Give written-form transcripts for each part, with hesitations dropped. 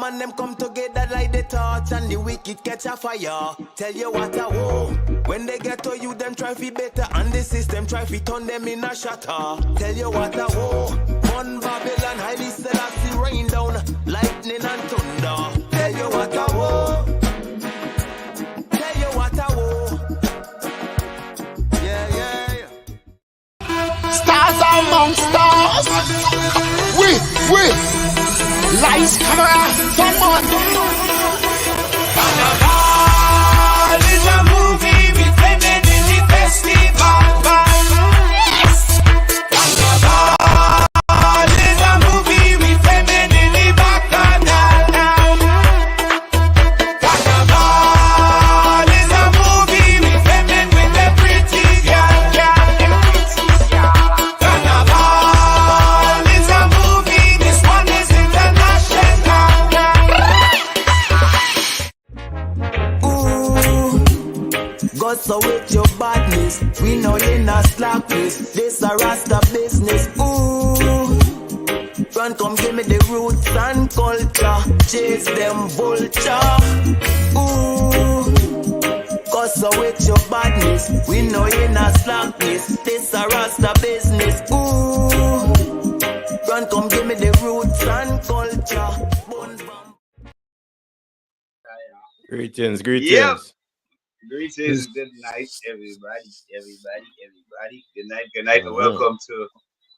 man them come together like the torch and the wicked catch a fire. Tell you what I war. When they get to you, them try fi better and the system try fi turn them in a shatter. Tell you what I war. One Babylon highly Selassie rain down lightning and thunder. Tell you what I war. Tell you what I war. Yeah. Stars among stars. We. Lights, camera, someone. Carnival is a movie with women in the festival. Yes. Carnival is a movie with women in the bacchanal. Carnival is a movie with women with the pretty girl. Carnival is a movie. This one is international. Go so with your badness. We know you're not slackness. This a Rasta business. Ooh. Run, come give me the roots and culture. Chase them vulture. Ooh. Go so with your badness. We know you're not slackness. This a Rasta business. Ooh. Run, come give me the roots and culture. Greetings. Yep. Greetings, good night, everybody. Good night, and welcome to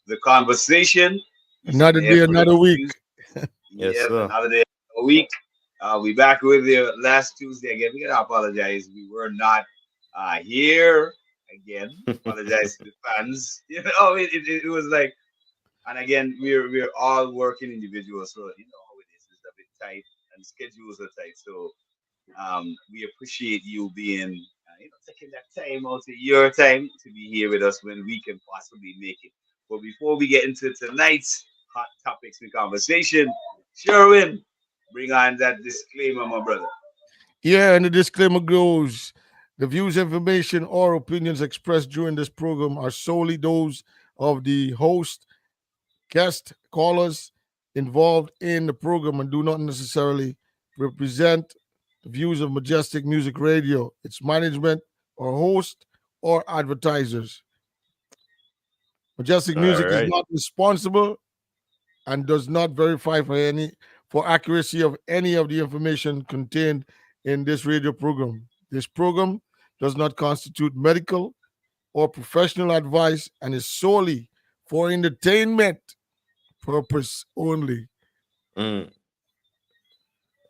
the conversation. Another day, another week. Yes, sir. Another day, a week. We back with you last Tuesday again. We gotta apologize. We were not here again. Apologize to the fans. You know, it was like, and again, we're all working individuals, so you know how it is. It's a bit tight, and schedules are tight. So we appreciate you being, taking that time out of your time to be here with us when we can possibly make it. But before we get into tonight's hot topics and conversation, Sherwin, bring on that disclaimer, my brother. Yeah, and the disclaimer goes: the views, information, or opinions expressed during this program are solely those of the host, guest, callers involved in the program and do not necessarily represent the views of Majestic Music Radio, its management, or host, or advertisers. Majestic Music is not responsible and does not verify for accuracy of any of the information contained in this radio program. This program does not constitute medical or professional advice and is solely for entertainment purpose only.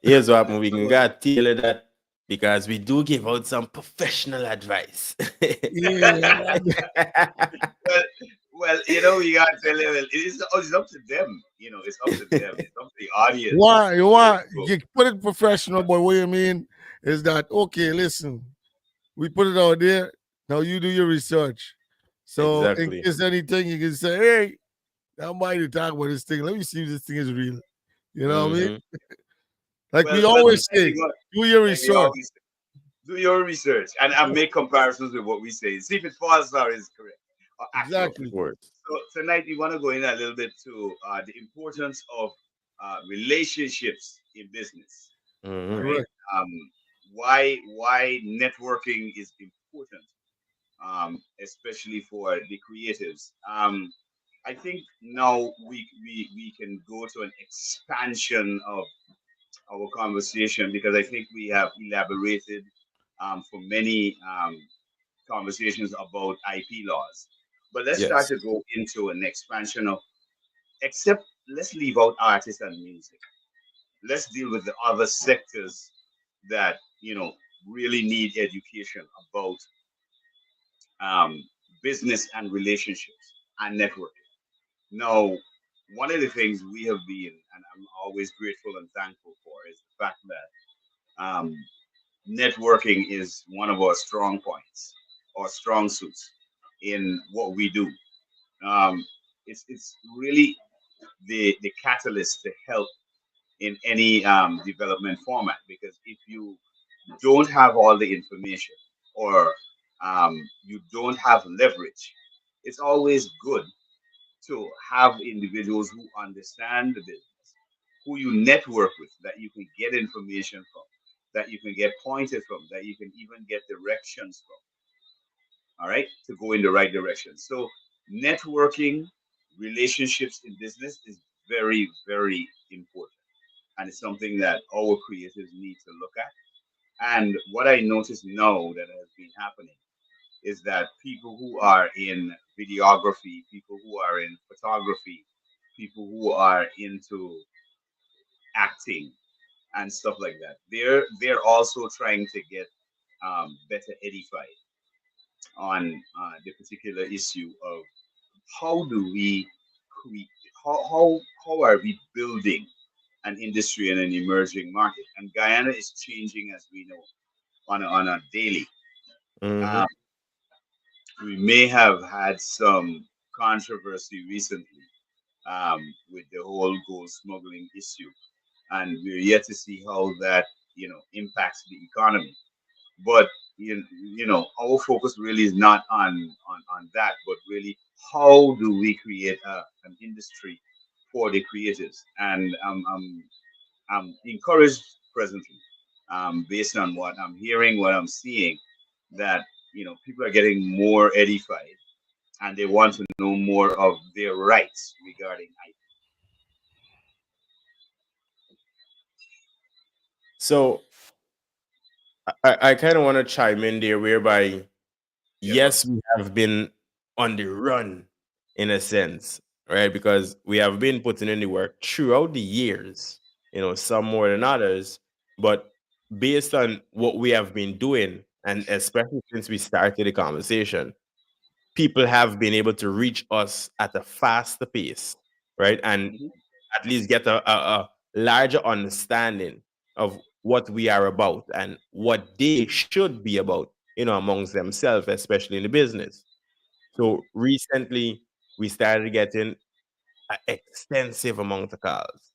Here's what we can get tailor that because we do give out some professional advice. Yeah. Well, you know, we got to tell them it's up to them. You know, it's up to them. It's up to the audience. Why? You put it professional, but what you mean is that, okay, listen, we put it out there. Now you do your research. So Exactly. in case anything, you can say, hey, I'm about to talk about this thing. Let me see if this thing is real. You know what I mean? Like we always say, do your research. Do your research and make comparisons with what we say. See if it's false or is correct. Exactly. So tonight we want to go in a little bit to the importance of relationships in business. Right? Why networking is important, especially for the creatives. I think now we can go to an expansion of our conversation because I think we have elaborated for many conversations about IP laws. But let's start to go into an expansion of, let's leave out artists and music. Let's deal with the other sectors that, really need education about business and relationships and networking. Now, one of the things we have been, and I'm always grateful and thankful for, is the fact that networking is one of our strong points or strong suits in what we do. It's really the catalyst to help in any development format, because if you don't have all the information or you don't have leverage, it's always good to have individuals who understand the business, who you network with, that you can get information from, that you can get pointed from, that you can even get directions from, all right, to go in the right direction. So, networking, relationships in business is very, very important. And it's something that our creators need to look at. And what I notice now that has been happening is that people who are in videography, people who are in photography, people who are into acting and stuff like that, they're also trying to get better edified on the particular issue of how do we create, how are we building an industry and an emerging market. And Guyana is changing, as we know, on a daily. Mm-hmm. Um, we may have had some controversy recently with the whole gold smuggling issue, and we're yet to see how that impacts the economy. But our focus really is not on that, but really how do we create an industry for the creators. And I'm encouraged presently, based on what I'm hearing, what I'm seeing, that people are getting more edified and they want to know more of their rights regarding IP. So I kind of want to chime in there, whereby Yeah, go yes, we have been on the run in a sense, right? Because we have been putting in the work throughout the years, some more than others. But based on what we have been doing, and especially since we started the conversation, people have been able to reach us at a faster pace, right? And ahead. at least get a larger understanding of what we are about and what they should be about, amongst themselves, especially in the business. So recently, we started getting an extensive amount of calls,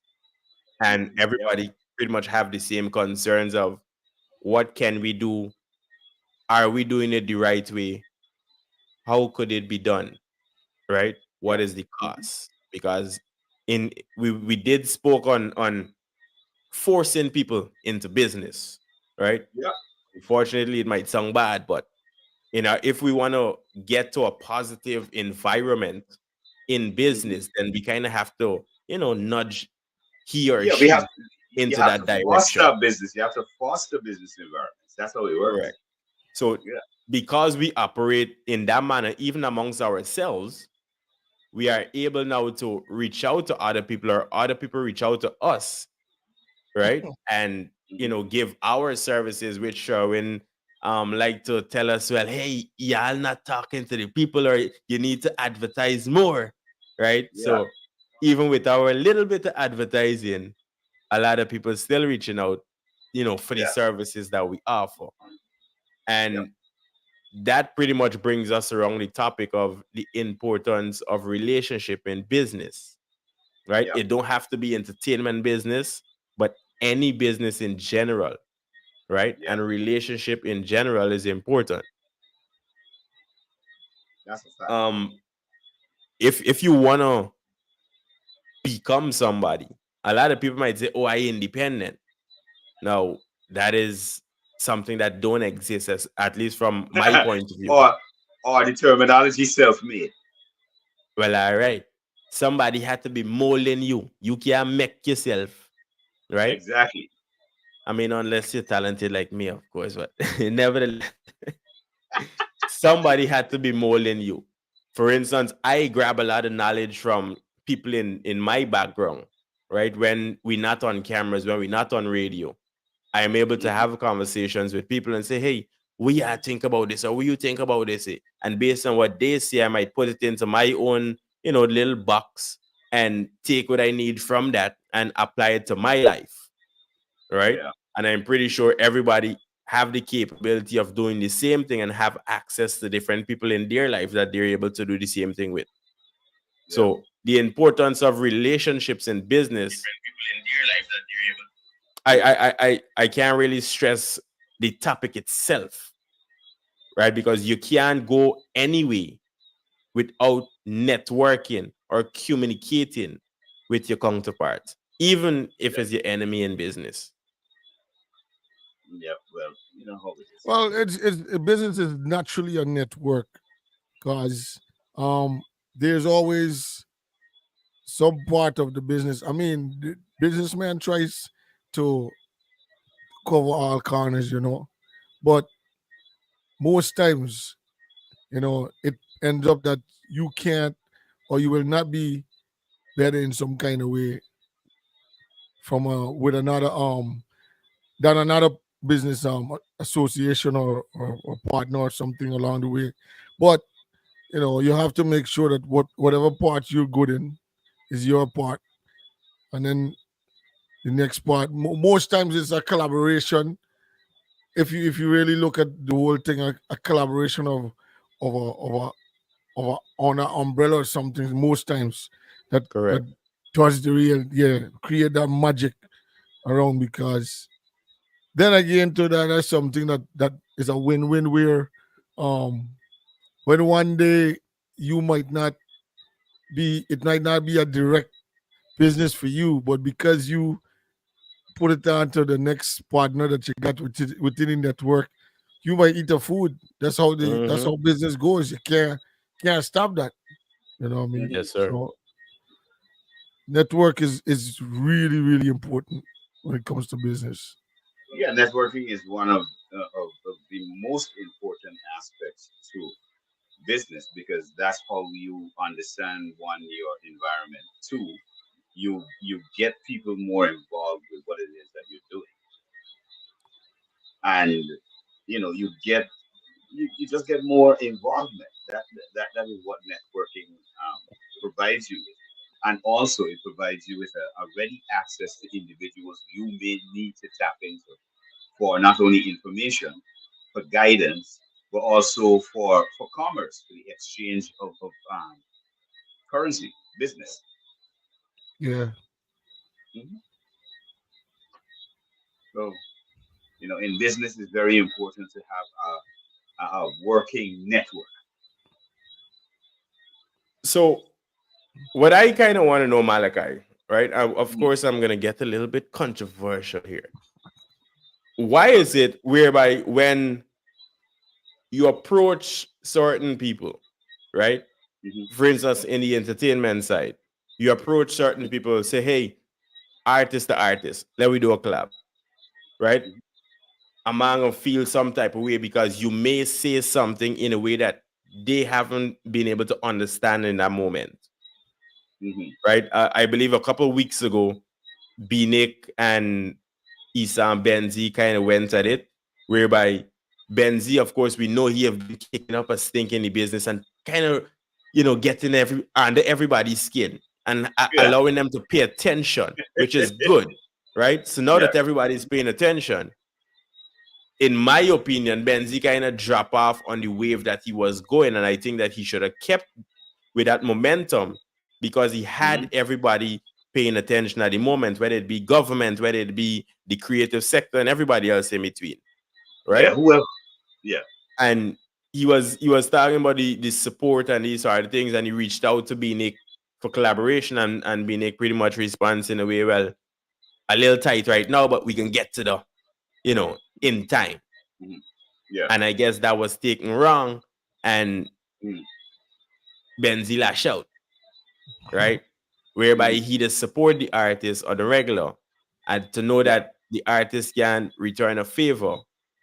and Yep, everybody pretty much have the same concerns of what can we do? Are we doing it the right way? How could it be done? Right? What yep, is the cost? Because in we did spoke on forcing people into business, right? yep, Unfortunately, it might sound bad, but if we want to get to a positive environment in mhm. business, then we kind of have to, nudge he or Yeah. We have she you into have to that direction. foster business. You have to foster business environments. That's how it works. Correct. So Yeah. because we operate in that manner, even amongst ourselves, we are able now to reach out to other people, or other people reach out to us, right? And Hmm. give our services, which Sherwin like to tell us, well, hey, y'all not talking to the people, or you need to advertise more, right? Yeah. So even with our little bit of advertising, a lot of people still reaching out, for the Yeah. services that we offer. Yep. And that pretty much brings us around the topic of the importance of relationship in business, right? Yep. It don't have to be entertainment business, but any business in general, right? Yeah. And relationship in general is important. That's a fact. Um, if you wanna become somebody, a lot of people might say, "Oh, I independent." Now, that is something that don't exist, as at least from my point of view. or or the terminology self-made. Well, all right. Somebody had to be molding you. You can't make yourself, right? Exactly. I mean, unless you're talented like me, of course, but nevertheless, somebody had to be molding you. For instance, I grab a lot of knowledge from people in my background, right? When we're not on cameras, when we're not on radio, I am able to Hmm. have conversations with people and say, hey, we are think about this, or what you think about this? And based on what they say, I might put it into my own, little box and take what I need from that and apply it to my life, right? Yeah. And I'm pretty sure everybody have the capability of doing the same thing and have access to different people in their life that they're able to do the same thing with. Yeah. So the importance of relationships in business, Different people in their life that they're able. I can't really stress the topic itself, right? Because you can't go anyway without networking or communicating with your counterpart. even if it's your enemy in business. Yeah, well, you know how it is. Well, business is naturally a network because there's always some part of the business. I mean, the businessman tries to cover all corners, but most times, it ends up that you can't or you will not be better in some kind of way from with another than another business association or partner or something along the way. But you have to make sure that whatever part you're good in is your part, and then the next part. Most times it's a collaboration. If you really look at the whole thing, a collaboration of a of a on an umbrella or something. Most times that Correct. does the real, create that magic around, because then again to that's something that is a win-win where um when one day you might not it might not be a direct business for you, but because you put it down to the next partner that you got within the network, you might eat the food. That's Hmm. how business goes. You can't stop that. You know what I mean? Mhm. Yes, sir. So network is really really important when it comes to business. Yeah, networking is one of the most important aspects to business because that's how you understand one your environment. Two, you get people more involved with what it is that you're doing, and you just get more involvement. That is what networking provides you with, and also it provides you with a ready access to individuals you may need to tap into for not only information, for guidance, but also for commerce, for the exchange of currency, business. Yeah, Mhm. So in business, it's very important to have a working network. So, what I kind of want to know, Malachi, right? Of Mhm. course, I'm going to get a little bit controversial here. Why is it whereby when you approach certain people, right? Mhm. For instance, in the entertainment side, you approach certain people, say, hey, artist to artist, let we do a collab, right? Mhm. A man will feel some type of way because you may say something in a way that they haven't been able to understand in that moment, Mhm. right? I believe a couple of weeks ago, Binik and Isam Benzi kind of went at it, whereby Benzi, of course, we know he have been kicking up a stink in the business and kind of, getting under everybody's skin and Yeah. allowing them to pay attention, which is good, right? So now Yeah. that everybody's paying attention, in my opinion, Benzi kind of drop off on the wave that he was going, and I think that he should have kept with that momentum because he had Mhm. everybody paying attention at the moment, whether it be government, whether it be the creative sector, and everybody else in between, Yeah. right? Whoever. Yeah. And he was talking about the support and these sort of things, and he reached out to Binik for collaboration, and Binik pretty much responds in a way, well, a little tight right now, but we can get to the in time. Mhm. Yeah. And I guess that was taken wrong, and Mhm. Benzi lash out, right? Whereby Mhm. he does support the artist or the regular, and to know Yeah. that the artist can return a favor.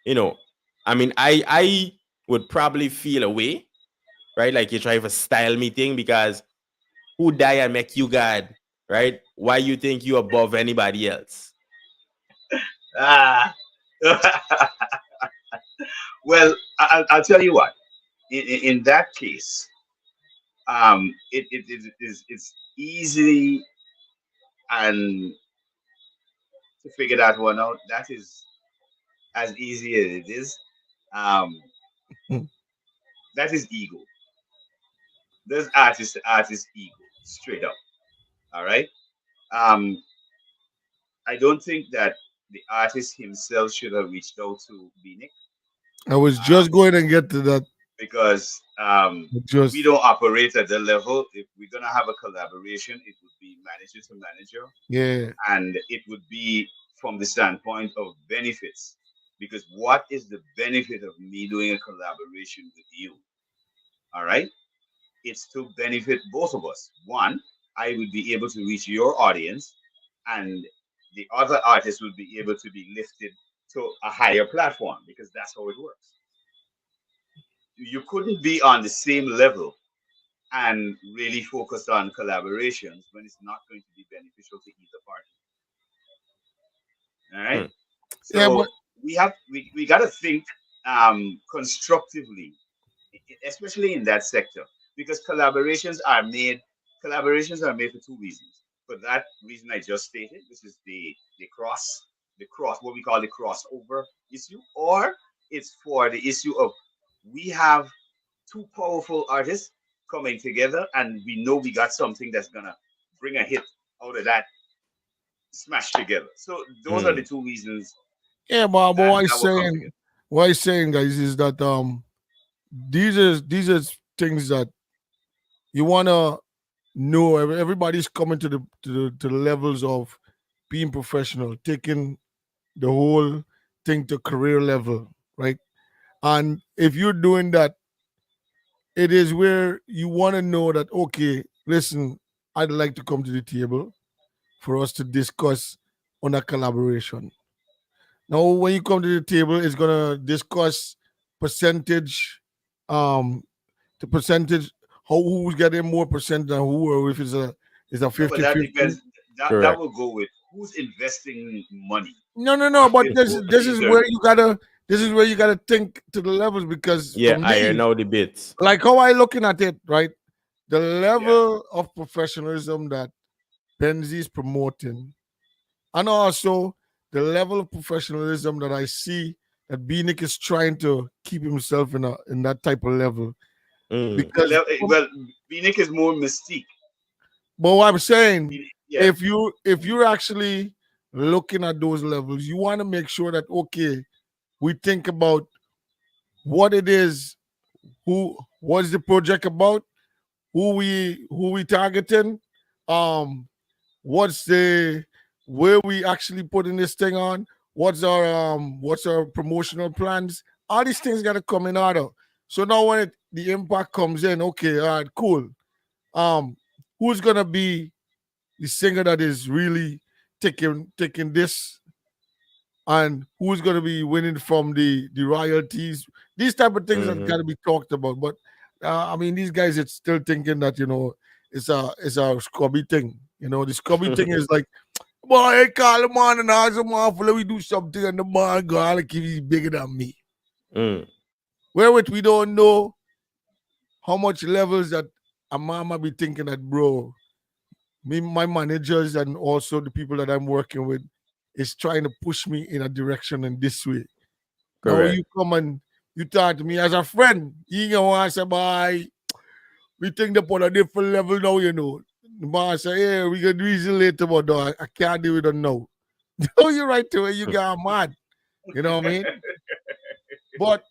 You know, I mean, I would probably feel a way, right? Like you try to style me thing because who die and make you God, right? Why you think you above anybody else? Ah. Well, I'll tell you what. In that case, it is it's easy and to figure that one out. That is as easy as it is. Um, that is ego. There's artist to artist ego, straight up. All right. Um, I don't think that the artist himself should have reached out to Binik I was um, just going to get to that. because we Just don't operate at the level. If we're gonna have a collaboration, it would be manager to manager, Yeah. and it would be from the standpoint of benefits. Because what is the benefit of me doing a collaboration with you? All right, it's to benefit both of us. One, I would be able to reach your audience, and the other artist would be able to be lifted to a higher platform because that's how it works. You couldn't be on the same level and really focus on collaborations when it's not going to be beneficial to either party. All right. Mm. Yeah, but So we got to think constructively, especially in that sector, because collaborations are made for two reasons. For that reason I just stated, which is the cross, what we call the crossover issue, or it's for the issue of we have two powerful artists coming together, and we know we got something that's gonna bring a hit out of that smash together. So those are the Mm. two reasons yeah, but that that will come together. what I'm saying, guys, is that these are things that you wanna know. Everybody's coming to the levels of being professional, taking the whole thing to career level, right? And if you're doing that, it is where you want to know that, okay, listen, I'd like to come to the table for us to discuss on a collaboration. Now, when you come to the table, it's gonna discuss percentage, um, the percentage, how who's getting more percent than who, or if it's a No, but fifty that fifty. depends. That Correct. will go with who's investing money No, no, on no. But this this is either. where you gotta think to the levels, because for Yeah, iron me, out the bits. like how I looking at it, right? The Yeah. level of professionalism that Benzi is promoting, and also the level of professionalism that I see that Beanick is trying to keep himself in that type of level. Mm. Because, Well, Phoenix is more mystique. but what I'm saying, Yeah. if you're actually looking at those levels, you want to make sure that, okay, we think about what it is, what's the project about, who we targeting, um, what's the where we actually putting this thing on, what's our promotional plans. All these things gotta come in order. So now when the impact comes in, okay, all right, cool. Um, who's gonna be the singer that is really taking this, and who's going to be winning from the royalties? These type of things have got Mm-hmm. to be talked about. But I mean, these guys it's still thinking that it's a scrubby thing. The scrubby thing is like, boy, hey, call him on and ask him off. Let me do something, and the man go, like if he's bigger than me. Mm. Wherewith we don't know how much levels that a mama be thinking that, bro. Me, my managers, and also the people that I'm working with is trying to push me in a direction in this way. Now you Correct. come and you talk to me as a friend. You know want to say, bye. We think they put a different level now. The man say, yeah, we can do it later, but no, I can't do it now. No, you right to it, you get mad. You know what I mean? But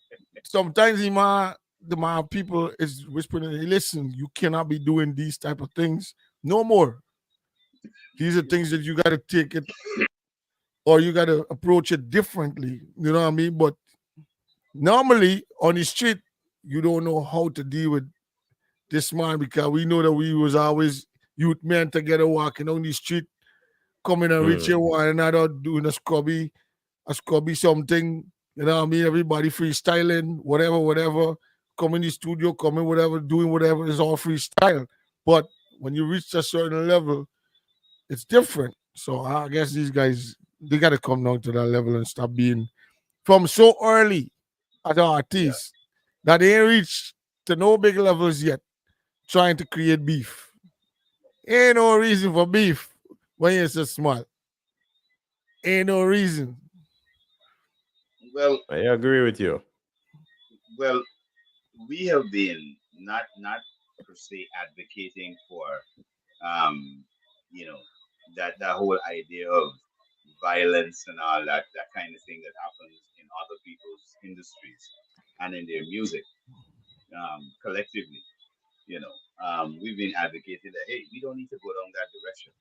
sometimes the man people is whispering, hey, listen, you cannot be doing these type of things no more. These are things that you got to take it, or you got to approach it differently. You know what I mean? But normally on the street, you don't know how to deal with this man, because we know that we was always youth men together walking on the street, coming and Mm. reaching one another, doing a scrubby something. You know what I mean? Everybody freestyling, whatever, whatever. Come in the studio, coming whatever, doing whatever, is all freestyle. But when you reach a certain level, it's different. So I guess these guys, they got to come down to that level and stop being from so early as an Yeah. artist that they ain't reached to no big levels yet, trying to create beef. Ain't no reason for beef when you're so small. Ain't no reason. Well, I agree with you. well, we have been not per se advocating for um, you know, that whole idea of violence and all that kind of thing that happens in other people's industries and in their music collectively. You know, we've been advocating that, hey, we don't need to go down that direction,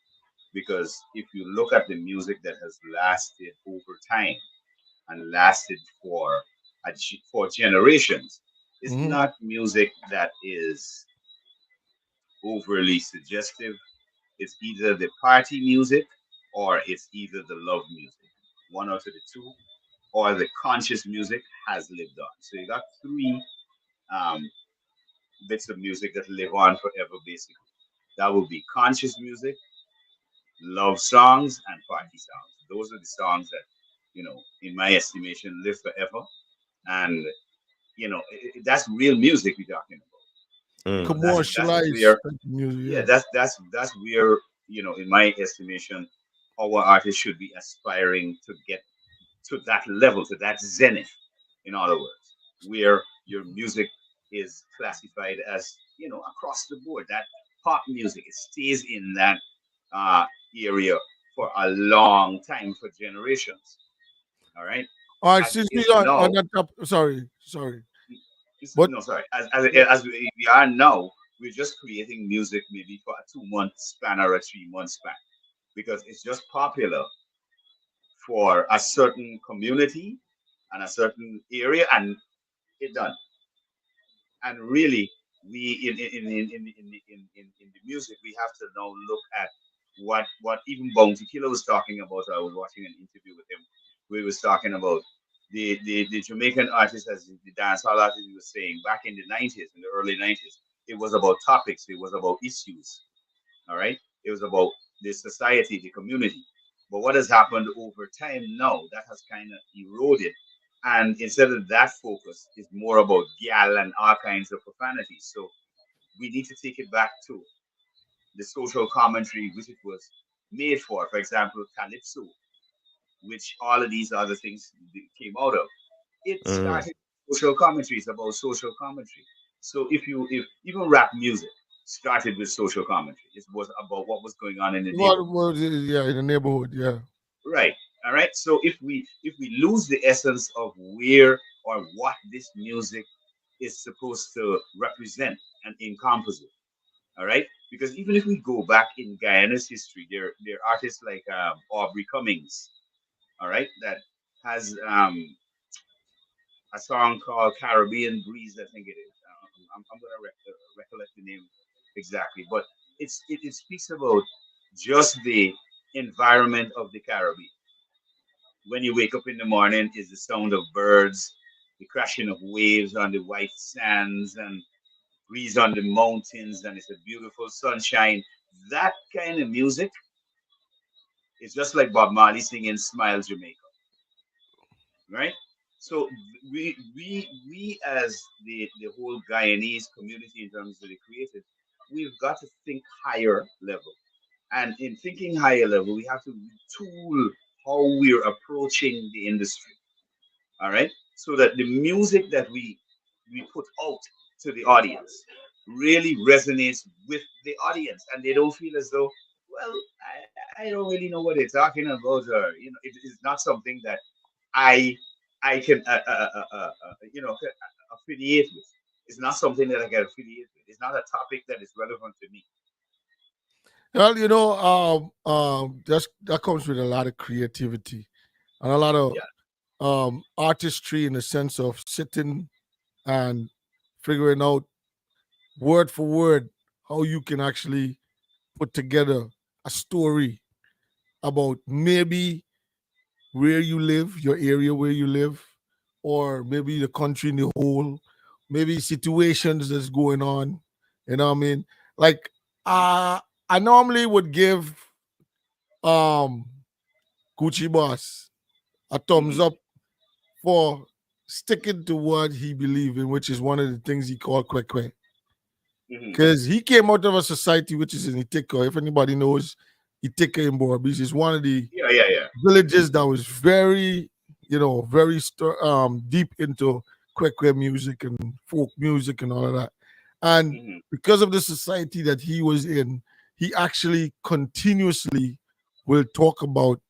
because if you look at the music that has lasted over time and lasted for generations, it's Hmm. not music that is overly suggestive. It's either the party music or it's either the love music, one out of the two, or the conscious music has lived on. So you got three um, bits of music that live on forever, basically. That would be conscious music, love songs, and party songs. Those are the songs that, in my estimation, live forever. And that's real music we're talking about. Mm. That's Commercialized where, type of music, yeah, yeah. that's where, in my estimation, our artists should be aspiring to get to that level, to that zenith, in other words, where your music is classified as, across the board, that pop music, it stays in that uh, area for a long time, for generations. All right. All right, As it since we is on now, that top, sorry, but no, sorry, as we are now, we're just creating music maybe for a 2 month span or a 3 month span, because it's just popular for a certain community and a certain area, and it done. And really, we in the music, we have to now look at what even Bounty Killer was talking about. I was watching an interview with him where he was talking about the Jamaican artist, as the dancehall artist, he was saying back in the 90s, in the early 90s, it was about topics, it was about issues. All right. It was about the society, the community. But what has happened over time now, that has kind of eroded. And instead of that focus, it's more about gal and all kinds of profanities. So we need to take it back to the social commentary which it was made for. For example, Calypso, which all of these other things came out of. It Mm. started social commentary. It's about social commentary. So if even rap music started with social commentary, it was about what was going on in the what neighborhood. was it? Yeah, in the neighborhood, yeah. Right. All right. So if we lose the essence of where or what this music is supposed to represent and encompass it, all right. Because even if we go back in Guyana's history, there are artists like Aubrey Cummings, all right, that has a song called Caribbean Breeze, I think it is. I'm going to recollect the name exactly, but it speaks about just the environment of the Caribbean. When you wake up in the morning, is the sound of birds, the crashing of waves on the white sands, and breeze on the mountains, and it's a beautiful sunshine. That kind of music is just like Bob Marley singing "Smile Jamaica," right? So we as the whole Guyanese community, in terms of the creative, we've got to think higher level. And in thinking higher level, we have to retool how we're approaching the industry. All right, so that the music that we put out to the audience really resonates with the audience, and they don't feel as though, well, I don't really know what they're talking about, or it is not something that I I can affiliate with. It's not something that I can affiliate with. It's not a topic that is relevant to me. Well, that comes with a lot of creativity and a lot of Yeah. artistry in the sense of sitting and figuring out word for word how you can actually put together a story about maybe where you live, your area where you live, or maybe the country in the whole, maybe situations that's going on. You know what I mean? Like I normally would give um Gucci Boss a thumbs Hmm. up for sticking to what he believed in, which is one of the things he called kwekwe. Hmm. Because he came out of a society which is in Itika. If anybody knows Itika in Beach, is one of the Yeah, yeah, yeah. villages that was very, very deep into kwekwe music and folk music and all of that. And Hmm. because of the society that he was in, he actually continuously will talk about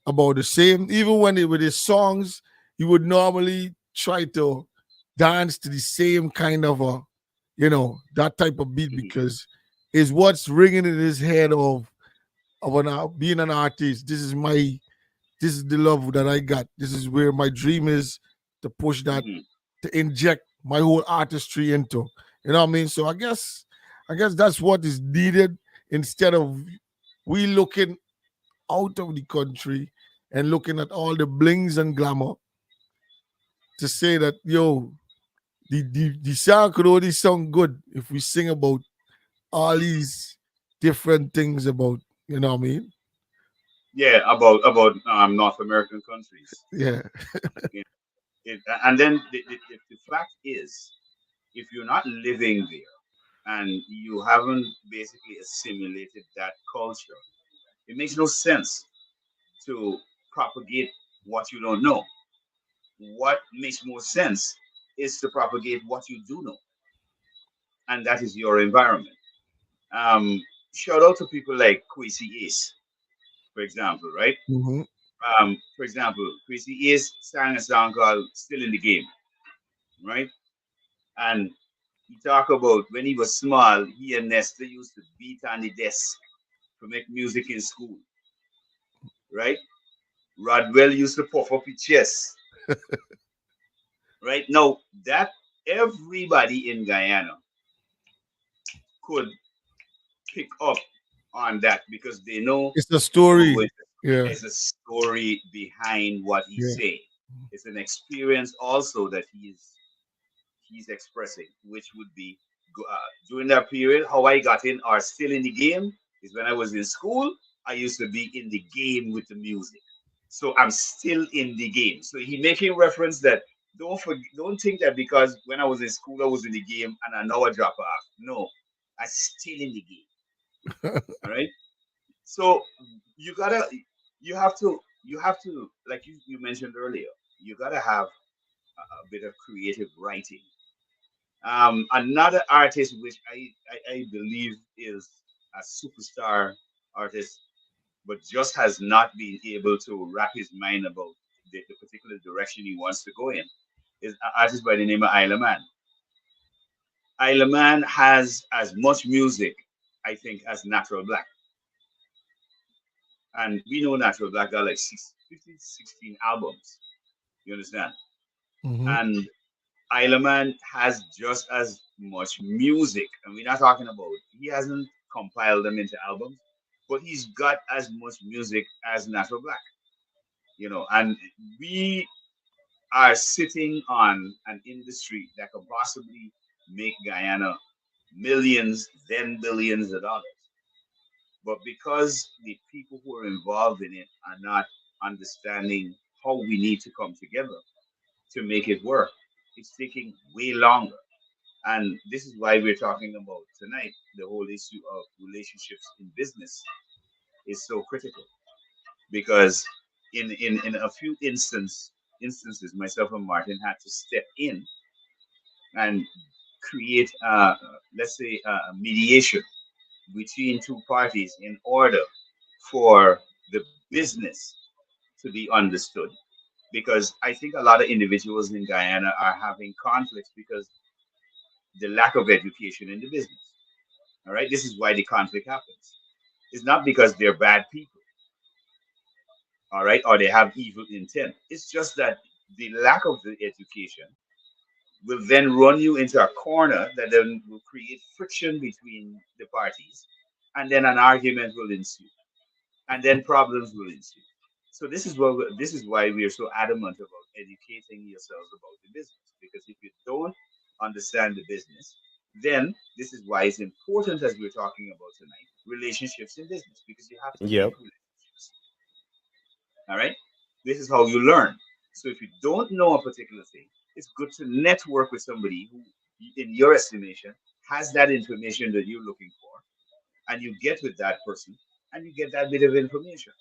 the same. Even when with his songs, he would normally try to dance to the same kind of a, that type of beat Mhm. because it's what's ringing in his head of being an artist. This is the love that I got. This is where my dream is to push that, Mhm. to inject my whole artistry into. You know what I mean? So I guess that's what is needed instead of we looking out of the country and looking at all the blings and glamour to say that the song could only sound good if we sing about all these different things about, you know what I mean? Yeah, about North American countries. Yeah. Yeah. And then the fact is, if you're not living there and you haven't basically assimilated that culture, it makes no sense to propagate what you don't know. What makes more sense is to propagate what you do know, and that is your environment. Um, Shout out to people like Quincy Ace, for example, right? Hmm. For example, Quincy Ace sang a song called "Still in the Game," right? And he talked about when he was small, he and Nestor used to beat on the desk to make music in school, right? Rodwell used to puff up his chest, right? Now that everybody in Guyana could pick up on that because they know It's a they were story. going to, Yeah. there's a story behind what he's Yeah. saying. It's an experience also that he's expressing, which would be during that period. How I got in or still in the game is when I was in school. I used to be in the game with the music, so I'm still in the game. So he making reference that don't think that because when I was in school I was in the game and I now I drop off. No, I still in the game. All right. So you gotta, you have to, like you mentioned earlier, you gotta have a bit of creative writing. Another artist which I believe is a superstar artist, but just has not been able to wrap his mind about the particular direction he wants to go in, is an artist by the name of Isla Man. Isla Man has as much music, I think, as Natural Black. And we know Natural Black got like 15, 16 albums. You understand? Hmm. And Isla Man has just as much music. And we're not talking about, he hasn't compiled them into albums, but he's got as much music as Natural Black, and we are sitting on an industry that could possibly make Guyana millions, then billions of dollars. But because the people who are involved in it are not understanding how we need to come together to make it work, it's taking way longer. And this is why we're talking about tonight the whole issue of relationships in business is so critical because in a few instances, myself and Martin had to step in and create, let's say, a mediation between two parties in order for the business to be understood. Because I think a lot of individuals in Guyana are having conflicts because the lack of education in the business. All right, this is why the conflict happens. It's not because they're bad people, all right, or they have evil intent. It's just that the lack of the education will then run you into a corner that then will create friction between the parties, and then an argument will ensue, and then problems will ensue. So this is why we are so adamant about educating yourselves about the business. Because if you don't understand the business, then this is why it's important, as we're talking about tonight, relationships in business, because you have to make Yep. relationships. All right, this is how you learn. So if you don't know a particular thing, it's good to network with somebody who, in your estimation, has that information that you're looking for, and you get with that person, and you get that bit of information.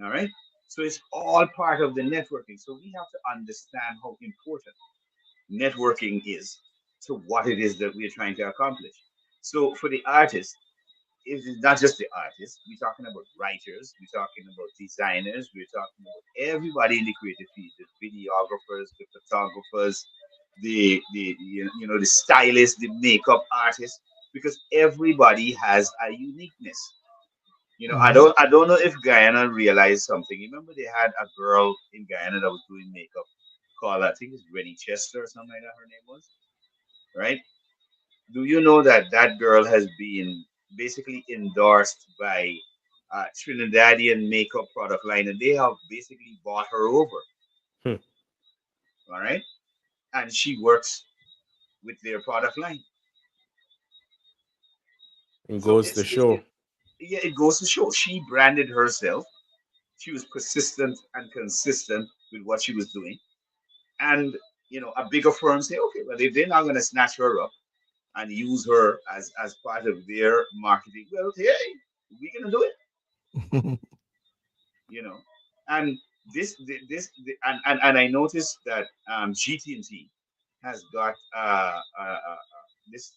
All right. So it's all part of the networking. So we have to understand how important networking is to what it is that we're trying to accomplish. So for the artist, it is not just the artists. We're talking about writers. We're talking about designers. We're talking about everybody in the creative field, the videographers, the photographers, the stylist, the makeup artist, because everybody has a uniqueness. Mhm. I don't know if Guyana realized something. You remember they had a girl in Guyana that was doing makeup called, I think it's Rennie Chester or something like that. Her name was, right? Do you know that that girl has been basically endorsed by Trinidadian makeup product line, and they have basically bought her over, Hmm. all right? And she works with their product line. It So goes to show. yeah, it goes to show she branded herself. She was persistent and consistent with what she was doing, and a bigger firm say, okay, well, if they're not going to snatch her up and use her as part of their marketing, well, hey, we're gonna do it. you know and and I noticed that GT&T has got this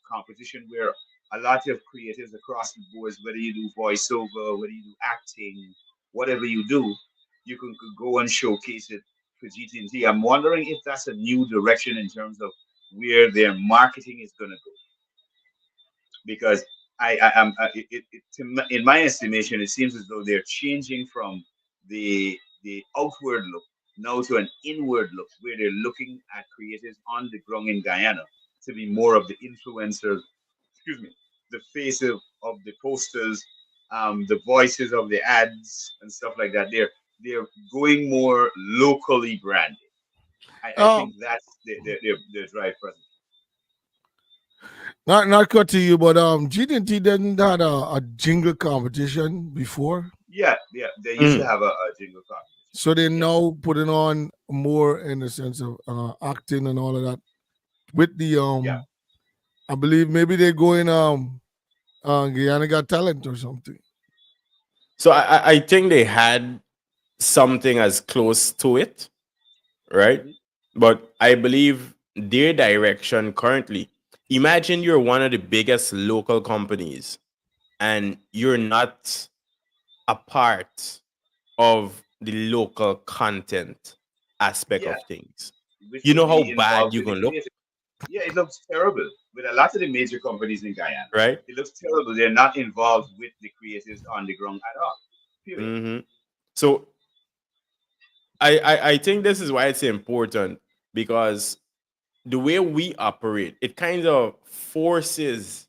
competition where a lot of creatives across the boards, whether you do voiceover, whether you do acting, whatever you do, you can go and showcase it for GT&T. I'm wondering if that's a new direction in terms of where their marketing is going to go, because I am in my estimation, it seems as though they're changing from the outward look now to an inward look, where they're looking at creators on the ground in Guyana to be more of the influencers. Excuse me, the face of the posters, the voices of the ads and stuff like that. They're going more locally branded. I um, think that's their drive present. not cut to you, but GT didn't had a jingle competition before, Yeah, yeah. They used to Mm. have a jingle competition. so they Yes. now putting on more in the sense of acting and all of that with the Yeah. I believe maybe they're going Guyana Got Talent or something. So I think they had something as close to it, right? Hmm. But I believe their direction currently. Imagine you're one of the biggest local companies and you're not a part of the local content aspect Yeah, of things. which You would know how be bad involved you're with the gonna look, creative. Yeah, it looks terrible with a lot of the major companies in Guyana. right? It looks terrible. They're not involved with the creatives on the ground at all. Period. Hmm. So I think this is why it's important because the way we operate, it kind of forces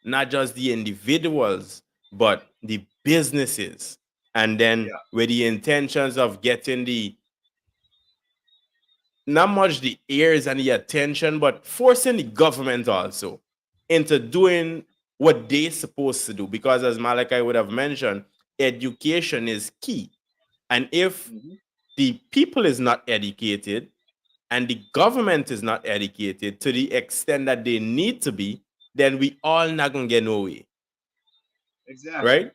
not just the individuals, but the businesses. And then Yeah. with the intentions of getting the not much the ears and the attention, but forcing the government also into doing what they're supposed to do. Because as Malachi would have mentioned, education is key. And if Hmm. the people is not educated and the government is not educated to the extent that they need to be, then we all not gonna get no way, Exactly. right?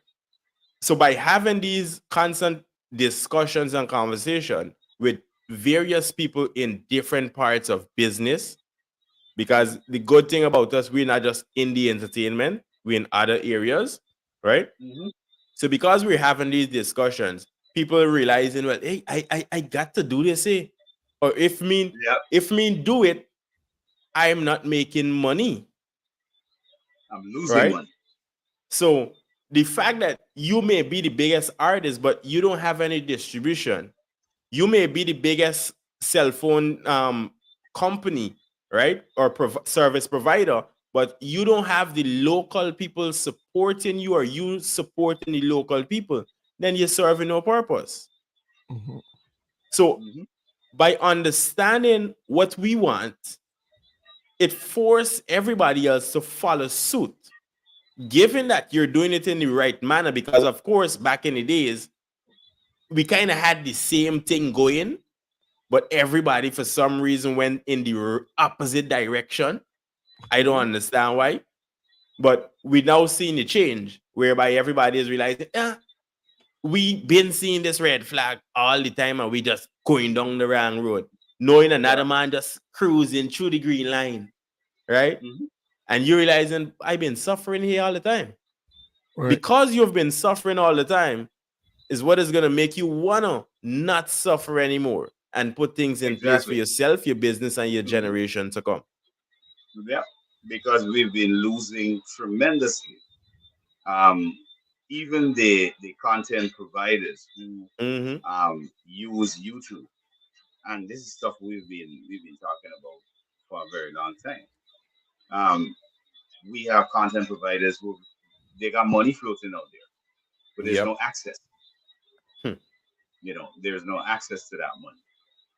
So by having these constant discussions and conversation with various people in different parts of business, Hmm. because the good thing about us, we're not just in the entertainment, we're in other areas, right? Hmm. So because we're having these discussions, people are realizing, well, hey, I got to do this, eh? Or Yeah. if me do it, I'm not making money, I'm losing right? money. So the fact that you may be the biggest artist, but you don't have any distribution, you may be the biggest cell phone company, right? Or service provider, but you don't have the local people supporting you or you supporting the local people, then you're serving no purpose. Mhm. So Hmm. by understanding what we want, it forces everybody else to follow suit. Given that you're doing it in the right manner, because of course, back in the days, we kind of had the same thing going, but everybody for some reason went in the opposite direction. I don't Hmm. understand why, but we now seeing the change whereby everybody is realizing, we been seeing this red flag all the time and we just going down the wrong road, knowing Yeah. another man just cruising through the green line, right? Hmm. And you realizing I've been suffering here all the time. Right. Because you've been suffering all the time is what is gonna make you wanna not suffer anymore. and put things in place for Exactly. yourself, your business, and your Hmm. generation to come. Yeah, because we've been losing tremendously. Um, Even the content providers who Mm-hmm. use YouTube, and this is stuff we've been talking about for a very long time. Um, we have content providers who they got money floating out there, but there's Yep. no access. Hmm. There's no access to that money.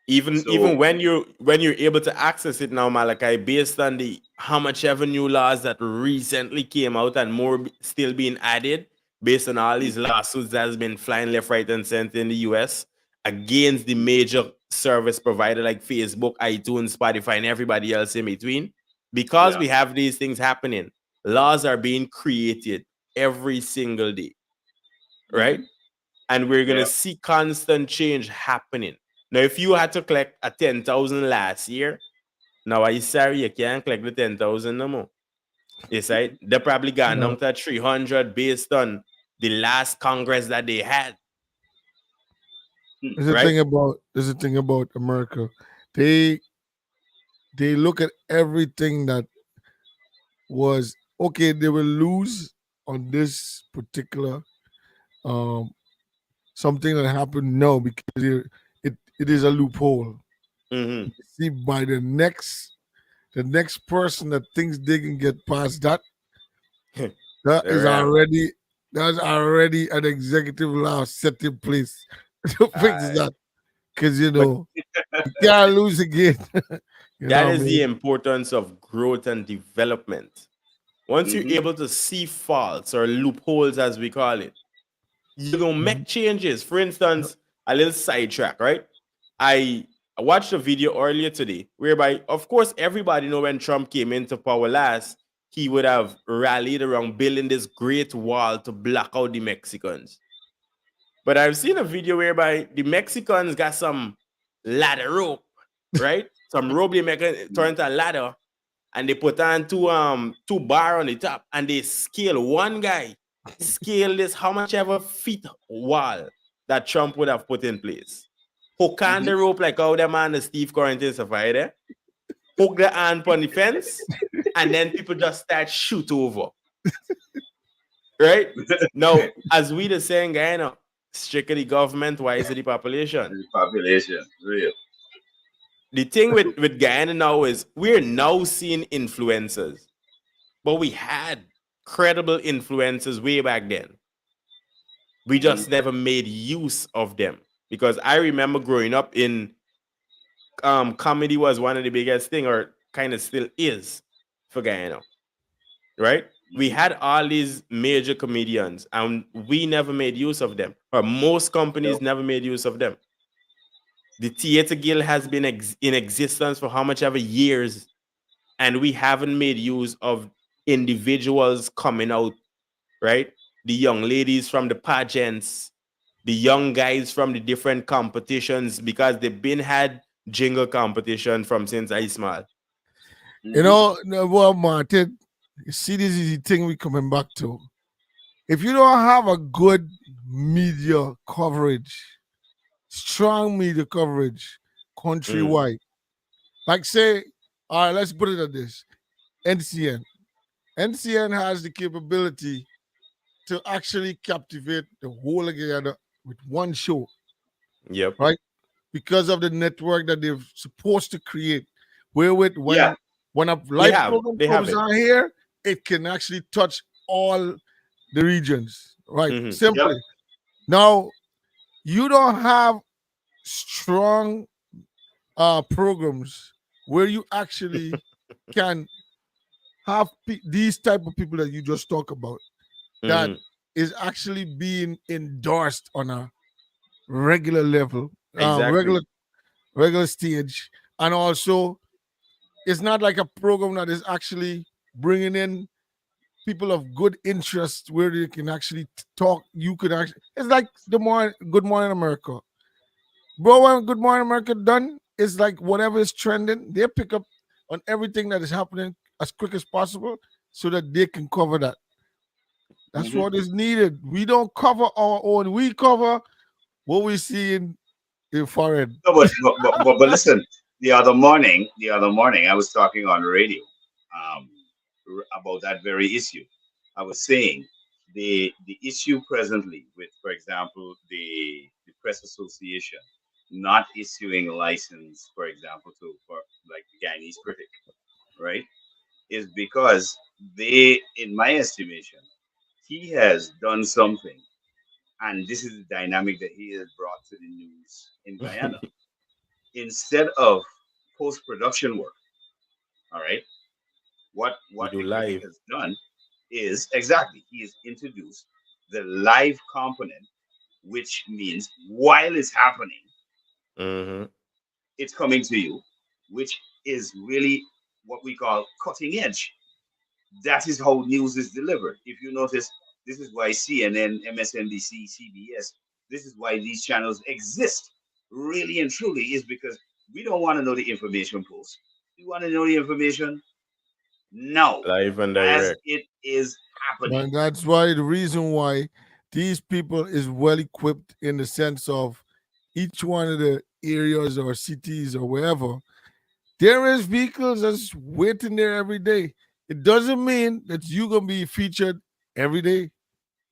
Even So when you're able to access it now, Malachi, based on the how much ever new laws that recently came out and more still being added, based on all these lawsuits that has been flying left, right, and center in the US against the major service provider like Facebook, iTunes, Spotify, and everybody else in between, because yeah, we have these things happening, laws are being created every single day, right? hmm, And we're gonna yeah, see constant change happening. Now, if you had to collect a 10,000 last year, now are you sorry you can't collect the 10,000 no more? Yes, right? They probably got No. down to 300 based on the last Congress that they had, hmm, right? There's a thing about America. They they look at everything that was okay. They will lose on this particular um something that happened. No, because it is a loophole. Mm-hmm. See, by the next person that thinks they can get past that, that The is ram. already that's already an executive law set in place to fix Uh, that. Because but you can't lose again. that I is the mean? importance of growth and development. Once you're hmm, able to see faults or loopholes, as we call it, you're gonna make Mhm. changes. For instance, a little sidetrack, right? I watched a video earlier today whereby, of course, everybody know when Trump came into power last, he would have rallied around building this great wall to block out the Mexicans. But I've seen a video whereby the Mexicans got some ladder rope, right? Some rope they make it turn to a ladder, and they put on two bar on the top, and they scale one guy, scale this how much ever feet wall that Trump would have put in place. Hook on hmm. the rope like how the man the Steve Corrington survived there. Hook the hand on the fence, and then people just start shoot over. Right? Now, as we the saying, Guyana, strictly government, why is it the population? The population, real. The thing with Guyana now is we're now seeing influencers, but we had credible influencers way back then. We Hmm. just never made use of them because I remember growing up in comedy was one of the biggest thing, or kind of still is for Guyana, right? We Hmm. had all these major comedians and we never made use of them, or most companies No. never made use of them. The theater guild has been in existence for how much ever years, and we haven't made use of individuals coming out, right? The young ladies from the pageants, the young guys from the different competitions, because they've been had jingle competition from since I small. Hmm. No, well, Martin, you see, this is the thing we coming back to. If you don't have a good media coverage, strong media coverage, Mm, countrywide, like say, all right, let's put it at this: NCN. NCN has the capability to actually captivate the whole together with one show, yep. right? Because of the network that they're supposed to create. Wherewith Yeah, when a live program They have comes it. on here, it can actually touch all the regions, right? Hmm. yep. Simply. Now, you don't have strong programs where you actually can have these type of people that you just talk about that Hmm. is actually being endorsed on a regular level, Exactly. regular stage, and also it's not like a program that is actually bringing in people of good interest where they can actually talk. You could actually, it's like Good Morning America, bro. When Good Morning America done, it's like whatever is trending, they pick up on everything that is happening as quick as possible so that they can cover that. That's Hmm. what is needed. We don't cover our own. We cover what we see in Forehead. No, but listen. The other morning, I was talking on radio, um, about that very issue. I was saying the issue presently with, for example, the press association not issuing a license, for example, for like the Guyanese critic, right, is because in my estimation, he has done something, and this is the dynamic that he has brought to the news in Guyana. Instead of post production work, all right, We what do the critic live. has done is exactly he has introduced the live component, which means while it's happening, Mm-hmm. it's coming to you, which is really what we call cutting edge. That is how news is delivered. If you notice, this is why CNN, MSNBC, CBS, this is why these channels exist, really and truly, is because we don't want to know the information post. We want to know the information now, Live and as direct. it is happening. And that's why the reason why these people is well equipped in the sense of each one of the areas or cities or wherever. There is vehicles that's waiting there every day. It doesn't mean that you're gonna be featured every day,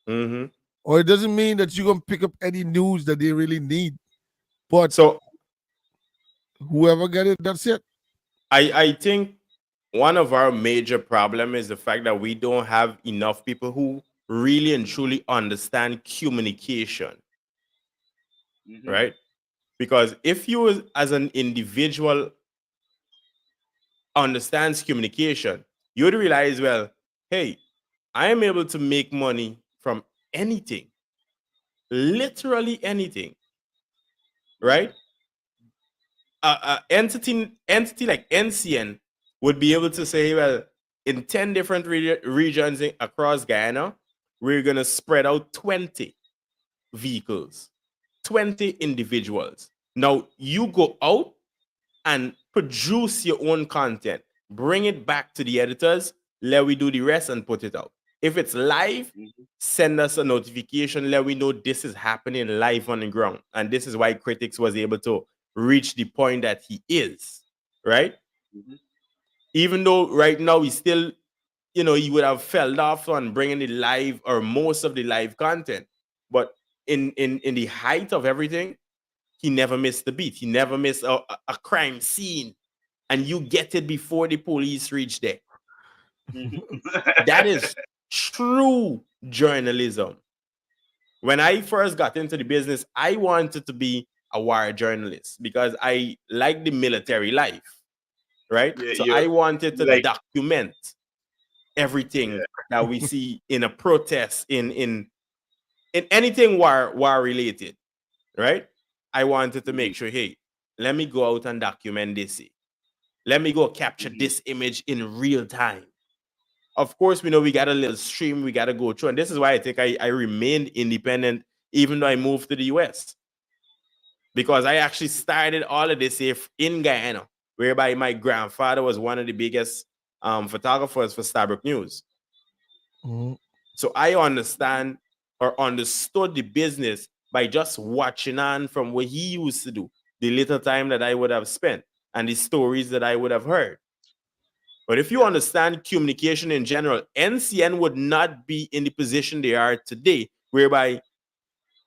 Mm-hmm. or it doesn't mean that you're gonna pick up any news that they really need. But So whoever get it, that's it. I think one of our major problem is the fact that we don't have enough people who really and truly understand communication, Hmm. right? Because if you as an individual understands communication, you would realize, well, hey, I am able to make money from anything, literally anything, right? Entity like NCN would be able to say, well, in 10 different regions across Guyana, we're going to spread out 20 vehicles, 20 individuals. Now, you go out and produce your own content, bring it back to the editors, let we do the rest and put it out. If it's live, Hmm. send us a notification, let we know this is happening live on the ground. And this is why Critics was able to reach the point that he is, right? Hmm. Even though right now he still, he would have fell off on bringing the live or most of the live content. But in the height of everything, he never missed the beat. He never missed a crime scene. And you get it before the police reach there. That is true journalism. When I first got into the business, I wanted to be a war journalist because I like the military life, right? So you I wanted to like, document everything yeah. that we see in a protest, in anything war related, right? I wanted to Hmm. make sure, hey, let me go out and document this. Let me go capture Hmm. this image in real time. Of course, we know we got a little stream we got to go through. And this is why I think I remained independent, even though I moved to the US. Because I actually started all of this here in Guyana, whereby my grandfather was one of the biggest photographers for Starbuck News. Mhm. So I understand or understood the business by just watching on from what he used to do, the little time that I would have spent, and the stories that I would have heard. But if you Yeah. understand communication in general, NCN would not be in the position they are today, whereby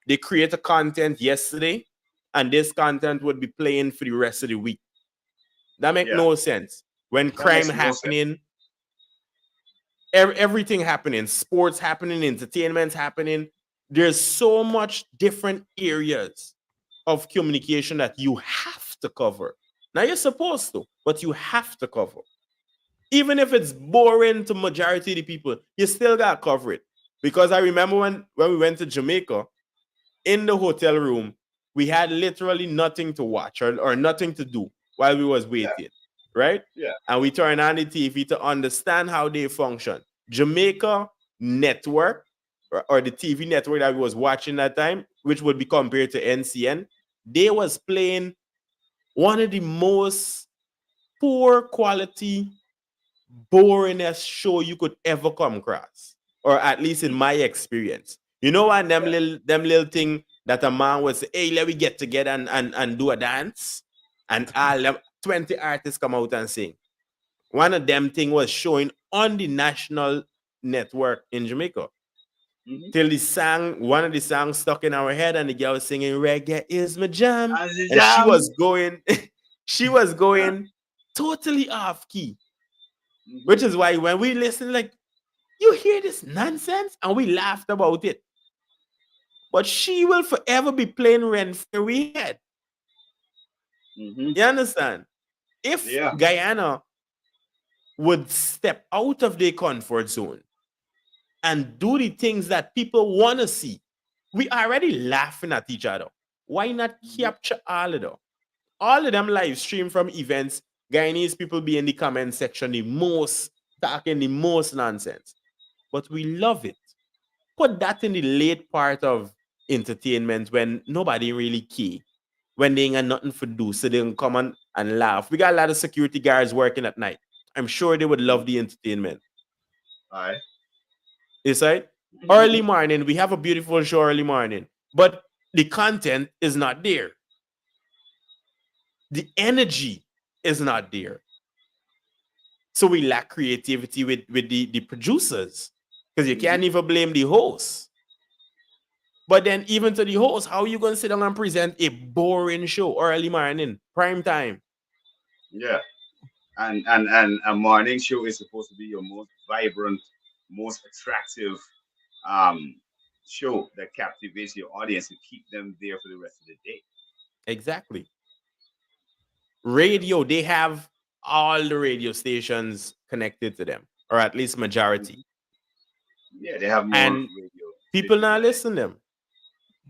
they create a content yesterday and this content would be playing for the rest of the week. That make Yeah. no sense. When That crime makes no sense. happening, everything happening, sports happening, entertainment happening, there's so much different areas of communication that you have to cover. Now you're supposed to, but you have to cover. Even if it's boring to majority of the people, you still got to cover it. Because I remember when we went to Jamaica, in the hotel room, we had literally nothing to watch or nothing to do while we was Yeah. waiting, right? Yeah. And we turned on the TV to understand how they function. Jamaica network or the TV network that we was watching that time, which would be compared to NCN, they was playing one of the most poor quality boringest show you could ever come across, or at least in Hmm. my experience. You know what them Yeah. little thing that a man would say, hey, let me get together and do a dance. And all them 20 artists come out and sing. One of them thing was showing on the national network in Jamaica. Till the song, one of the songs stuck in our head, and the girl was singing reggae is my jam. And she was going, she was going totally off key. Which is why when we listen, like, you hear this nonsense, and we laughed about it. But she will forever be playing rent free we head. You understand? If Guyana would step out of their comfort zone and do the things that people want to see, we already laughing at each other. Why not capture all of them? All of them live stream from events. Guyanese people be in the comment section the most, talking the most nonsense. But we love it. Put that in the late part of entertainment when nobody really care. When they ain't got nothing to do, so they can come on and laugh. We got a lot of security guards working at night. I'm sure they would love the entertainment. All right. It's right. Early morning, we have a beautiful show early morning, but the content is not there. The energy is not there. So we lack creativity with the producers, because you can't even blame the host. But then even to the host, how are you going to sit down and present a boring show early morning, prime time? Yeah. And a morning show is supposed to be your most vibrant, most attractive show that captivates your audience and keep them there for the rest of the day. Exactly. Radio, they have all the radio stations connected to them, or at least majority. Yeah, they have more and radio. People not listen to them.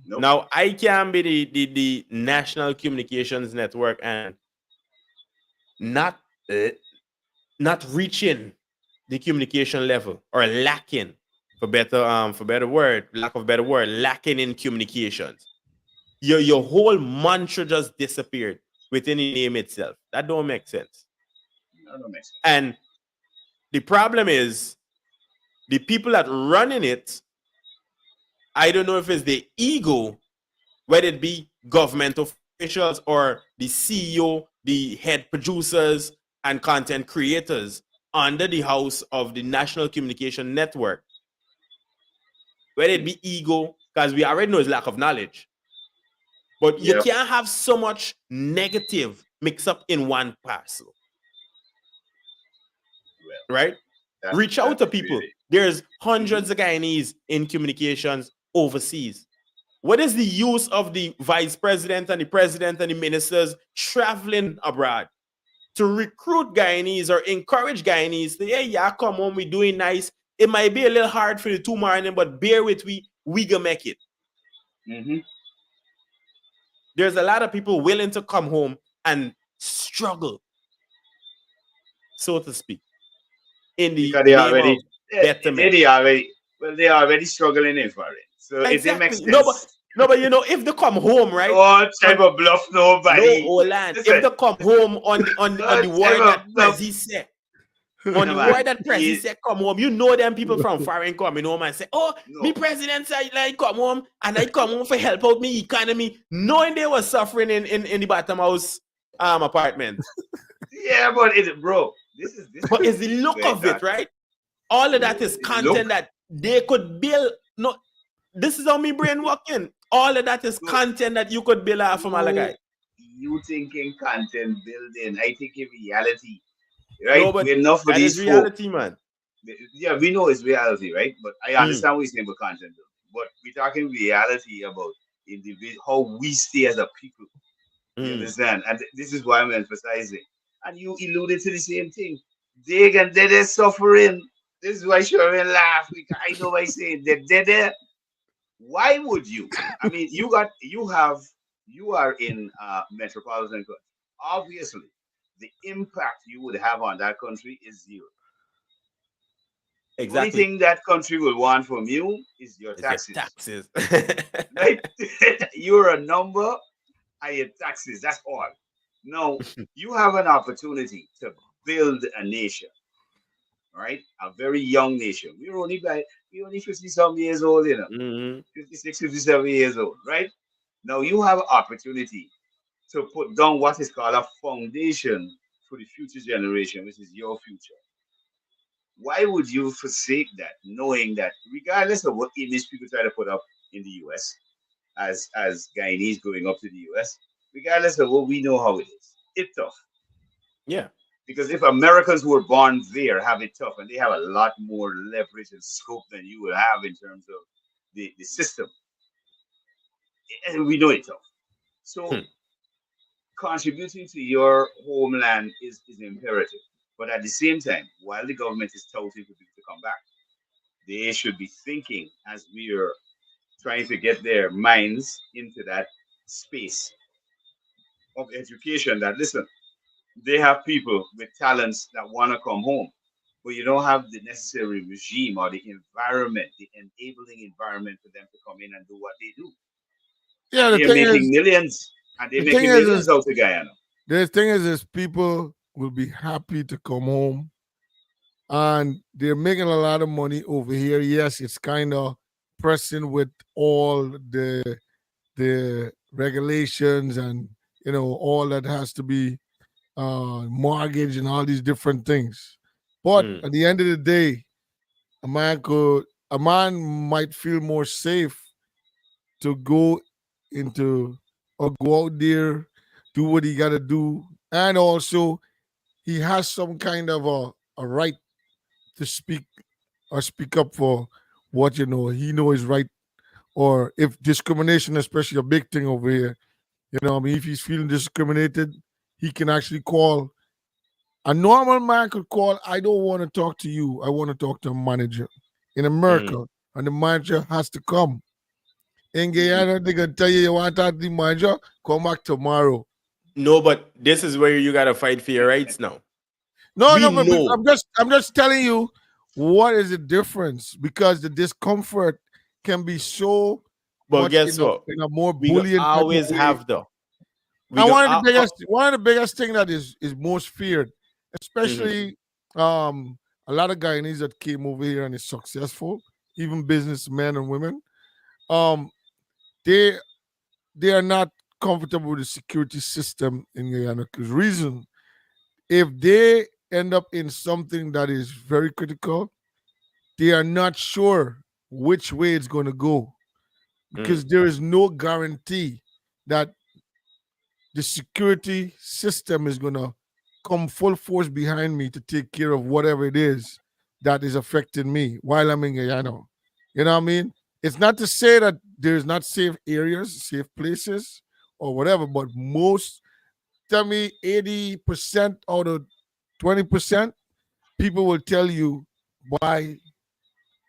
Nope. Now, I can be the National Communications Network and not reaching the communication level, or lacking, for better word, lack of better word, lacking in communications. Your whole mantra just disappeared within the name itself. That don't make sense. That don't make sense. And the problem is the people that running it, I don't know if it's the ego, whether it be government officials or the CEO, the head producers and content creators under the house of the National Communication Network. Whether it be ego, because we already know it's lack of knowledge. But you can't have so much negative mixed up in one parcel. Right? Reach out to people. Really. There's hundreds of Guyanese in communications overseas. What is the use of the vice president and the president and the ministers traveling abroad to recruit Guyanese or encourage Guyanese to, hey, yeah, come on, we doing nice. It might be a little hard for the 2 morning, but bear with we gonna make it. There's a lot of people willing to come home and struggle, so to speak, in the name of betterment. They are already struggling in for it. So exactly. It makes sense. No, but you know, if they come home, right? Oh, type of bluff nobody. No, Olan. If they come home on the word that Prezi said, on the word that Prezi said, come home, you know them people from foreign coming home and say, oh, me president said like come home, and I come home for help out me economy, knowing they were suffering in the bottom house apartment. Yeah, but this is the look of it, right? All of that is content that they could build. No, this is how me brain working. All of that is content that you could build off from all guy. You thinking content building? I think in reality, right? No, but we're enough for these reality, man. Yeah, we know it's reality, right? But I understand what you're saying about content building. But we're talking reality about how we stay as a people. You understand? And this is why I'm emphasizing. And you alluded to the same thing. They're suffering. This is why Sherman laugh. I know I say they're. Why would you? I mean, you are in metropolitan country. Obviously, the impact you would have on that country is zero. Exactly. The only thing that country will want from you is your taxes. Right? You're a number and your taxes. That's all. No, you have an opportunity to build a nation. Right? A very young nation. We're only 50-some years old, 56, 57 years old, right? Now you have opportunity to put down what is called a foundation for the future generation, which is your future. Why would you forsake that, knowing that regardless of what image people try to put up in the US as Guyanese going up to the US, regardless of what we know how it is, it's tough. Yeah. Because if Americans who were born there have it tough and they have a lot more leverage and scope than you will have in terms of the system, and we know it tough. So Hmm. contributing to your homeland is imperative. But at the same time, while the government is touting for people to come back, they should be thinking as we are trying to get their minds into that space of education that listen, they have people with talents that want to come home, but you don't have the necessary regime or the environment, the enabling environment for them to come in and do what they do. Yeah, And they're making millions, and they're the thing making is millions out of Guyana. the thing is people will be happy to come home, and they're making a lot of money over here. Yes, it's kind of pressing with all the regulations and all that has to be mortgage and all these different things. But Hmm. at the end of the day, a man might feel more safe to go into or go out there, do what he got to do, and also he has some kind of a right to speak or speak up for what he know is right. Or if discrimination, especially a big thing over here, I mean, if he's feeling discriminated, he can actually call. A normal man could call, I don't want to talk to you. I want to talk to a manager. In Hmm. America, and the manager has to come. In Mhm. Guyana, they can tell you want to talk to the manager, come back tomorrow. No, but this is where you gotta fight for your rights now. No, We no, but know, I'm just telling you what is the difference, because the discomfort can be so but much guess what? in a more We go bullying type of always way. have the we And go. one of the biggest thing that is most feared, Mhm. especially um a lot of Guyanese that came over here and is successful, even businessmen and women, um they they are not comfortable with the security system in Guyana. Because reason, if they end up in something that is very critical, they are not sure which way it's going to go, Mm. because there is no guarantee that the security system is going to come full force behind me to take care of whatever it is that is affecting me while I'm in Guyana. You know what I mean? It's not to say that there's not safe areas, safe places, or whatever, but most, tell me 80% out of 20%, people will tell you, why,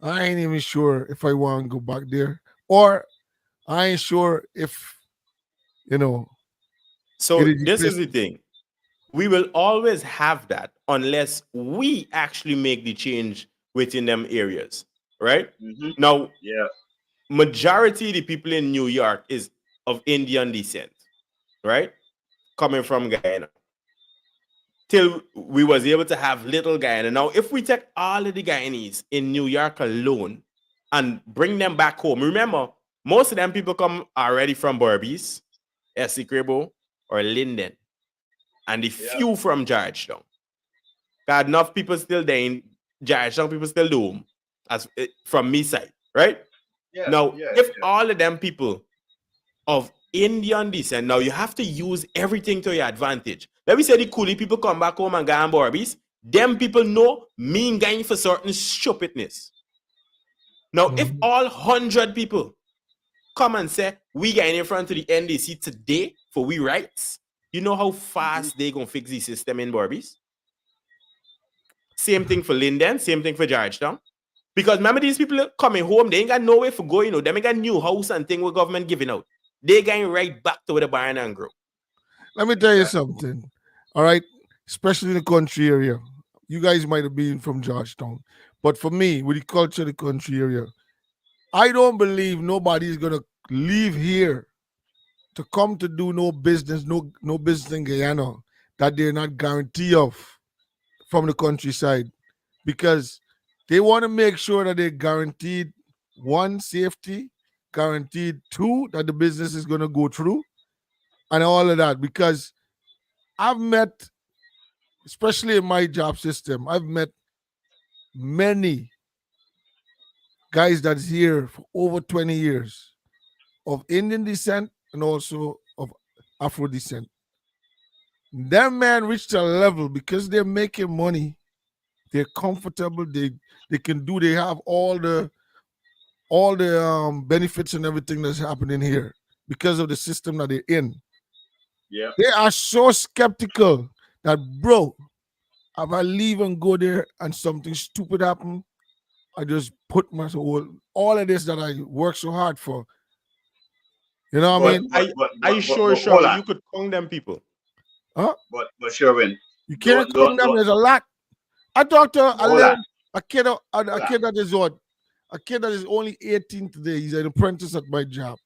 I ain't even sure if I want to go back there. Or I ain't sure if, you know, it So is a this place. is the thing. We will always have that unless we actually make the change within them areas, right? Mhm. Now, Yeah. majority of the people in New York is of Indian descent, right? Coming from Guyana. Till we was able to have little Guyana. Now, if we take all of the Guyanese in New York alone and bring them back home, remember, most of them people come already from Berbice, Essequibo, or Linden, and the Yeah. few from Georgetown. Got enough people still there in Georgetown, people still do 'em, as from me side, right? Yeah. Now, Yeah. if all of them people of Indian descent, now you have to use everything to your advantage. Let me say the coolie people come back home and go on Barbies. Them people know mean going for certain stupidness. Now, if Mhm. all 100 people come and say, we getting in front of the NDC today for we rights, you know how Mhm. fast they going to fix the system in Barbies? Same thing for Linden, same thing for Georgetown. Because remember, these people coming home, they ain't got nowhere for going. They ain't got new house and thing with government giving out. They going right back to where the barn and grow. Let me tell you Exactly. something. All right. Especially in the country area. You guys might have been from Georgetown. But for me, with the culture of the country area, I don't believe nobody's gonna leave here to come to do no business in Guyana that they're not guaranteed of from the countryside, because they want to make sure that they're guaranteed, one, safety, guaranteed too that the business is going to go through and all of that. Because I've met, especially in my job system, I've met many guys that's here for over 20 years of Indian descent and also of Afro descent. Them man reached a level because they're making money, they're comfortable, they can do, they have all the benefits and everything that's happening here because of the system that they're in. Yeah. They are so skeptical that, bro, if I leave and go there and something stupid happen, I just put my whole all of this that I work so hard for. You know what I But mean? but but Are but, you but, sure, but hold Shirley, on. you could count them people? Huh? But Sherwin, You can't count them. don't There's a lot. I talked to a hold on. little a kid, a Hold on. kid that is what, a kid that is only 18 today. He's an apprentice at my job.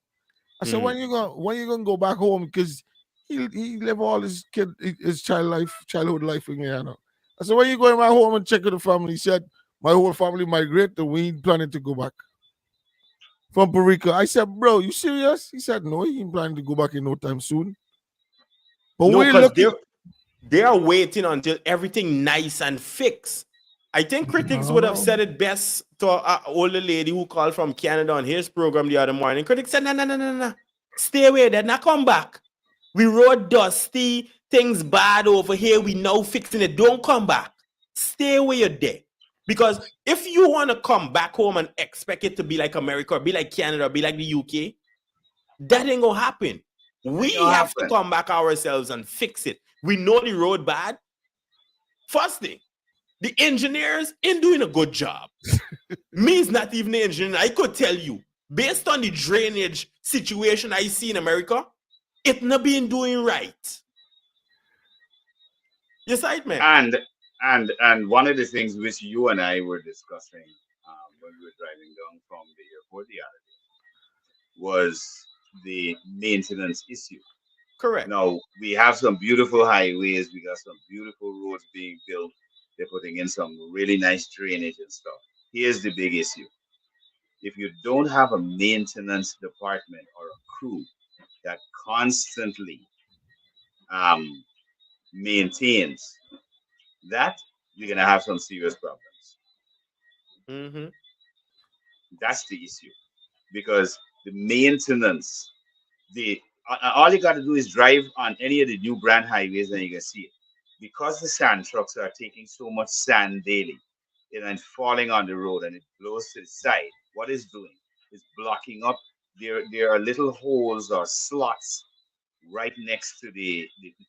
I said, Mhm. when you gonna go back home? Because he live all his childhood life in Guyana. I said, when you going back home and check with the family? He said, my whole family migrated. We ain't planning to go back from Puerto Rico. I said, bro, you serious? He said, no, he ain't planning to go back in no time soon. But No, we're because looking. they are waiting until everything nice and fixed. I think critics would have No. said it best to an older lady who called from Canada on his program the other morning. Critics said, no, no, no, no, no. Stay away there, not come back. We road dusty, things bad over here. We now fixing it. Don't come back. Stay where you're there. Because if you want to come back home and expect it to be like America, or be like Canada, or be like the UK, that ain't gonna happen. We Ain't gonna have to happen. come back ourselves and fix it. We know the road bad. First thing, the engineers ain't doing a good job. Me is not even the engineer. I could tell you, based on the drainage situation I see in America, it not being doing right. Yes, right, man. And one of the things which you and I were discussing when we were driving down from the airport the other day was the maintenance issue. Correct. Now we have some beautiful highways, we got some beautiful roads being built. They're putting in some really nice drainage and stuff. Here's the big issue: if you don't have a maintenance department or a crew that constantly um, maintains that, you're gonna have some serious problems. Mm-hmm. That's the issue because the maintenance, the all you got to do is drive on any of the new brand highways and you can see it. Because the sand trucks are taking so much sand daily and then falling on the road and it blows to the side, what it's doing is blocking up. There are little holes or slots right next to the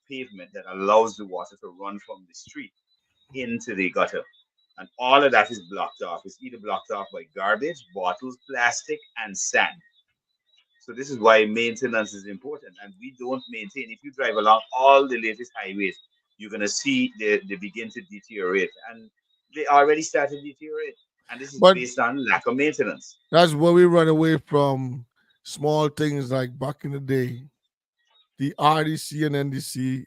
pavement that allows the water to run from the street into the gutter. And all of that is blocked off. It's either blocked off by garbage, bottles, plastic, and sand. So this is why maintenance is important. And we don't maintain. If you drive along all the latest highways, you're gonna see they begin to deteriorate. And they already started to deteriorate. And this is But based on lack of maintenance. that's where we run away from small things like back in the day, the RDC and NDC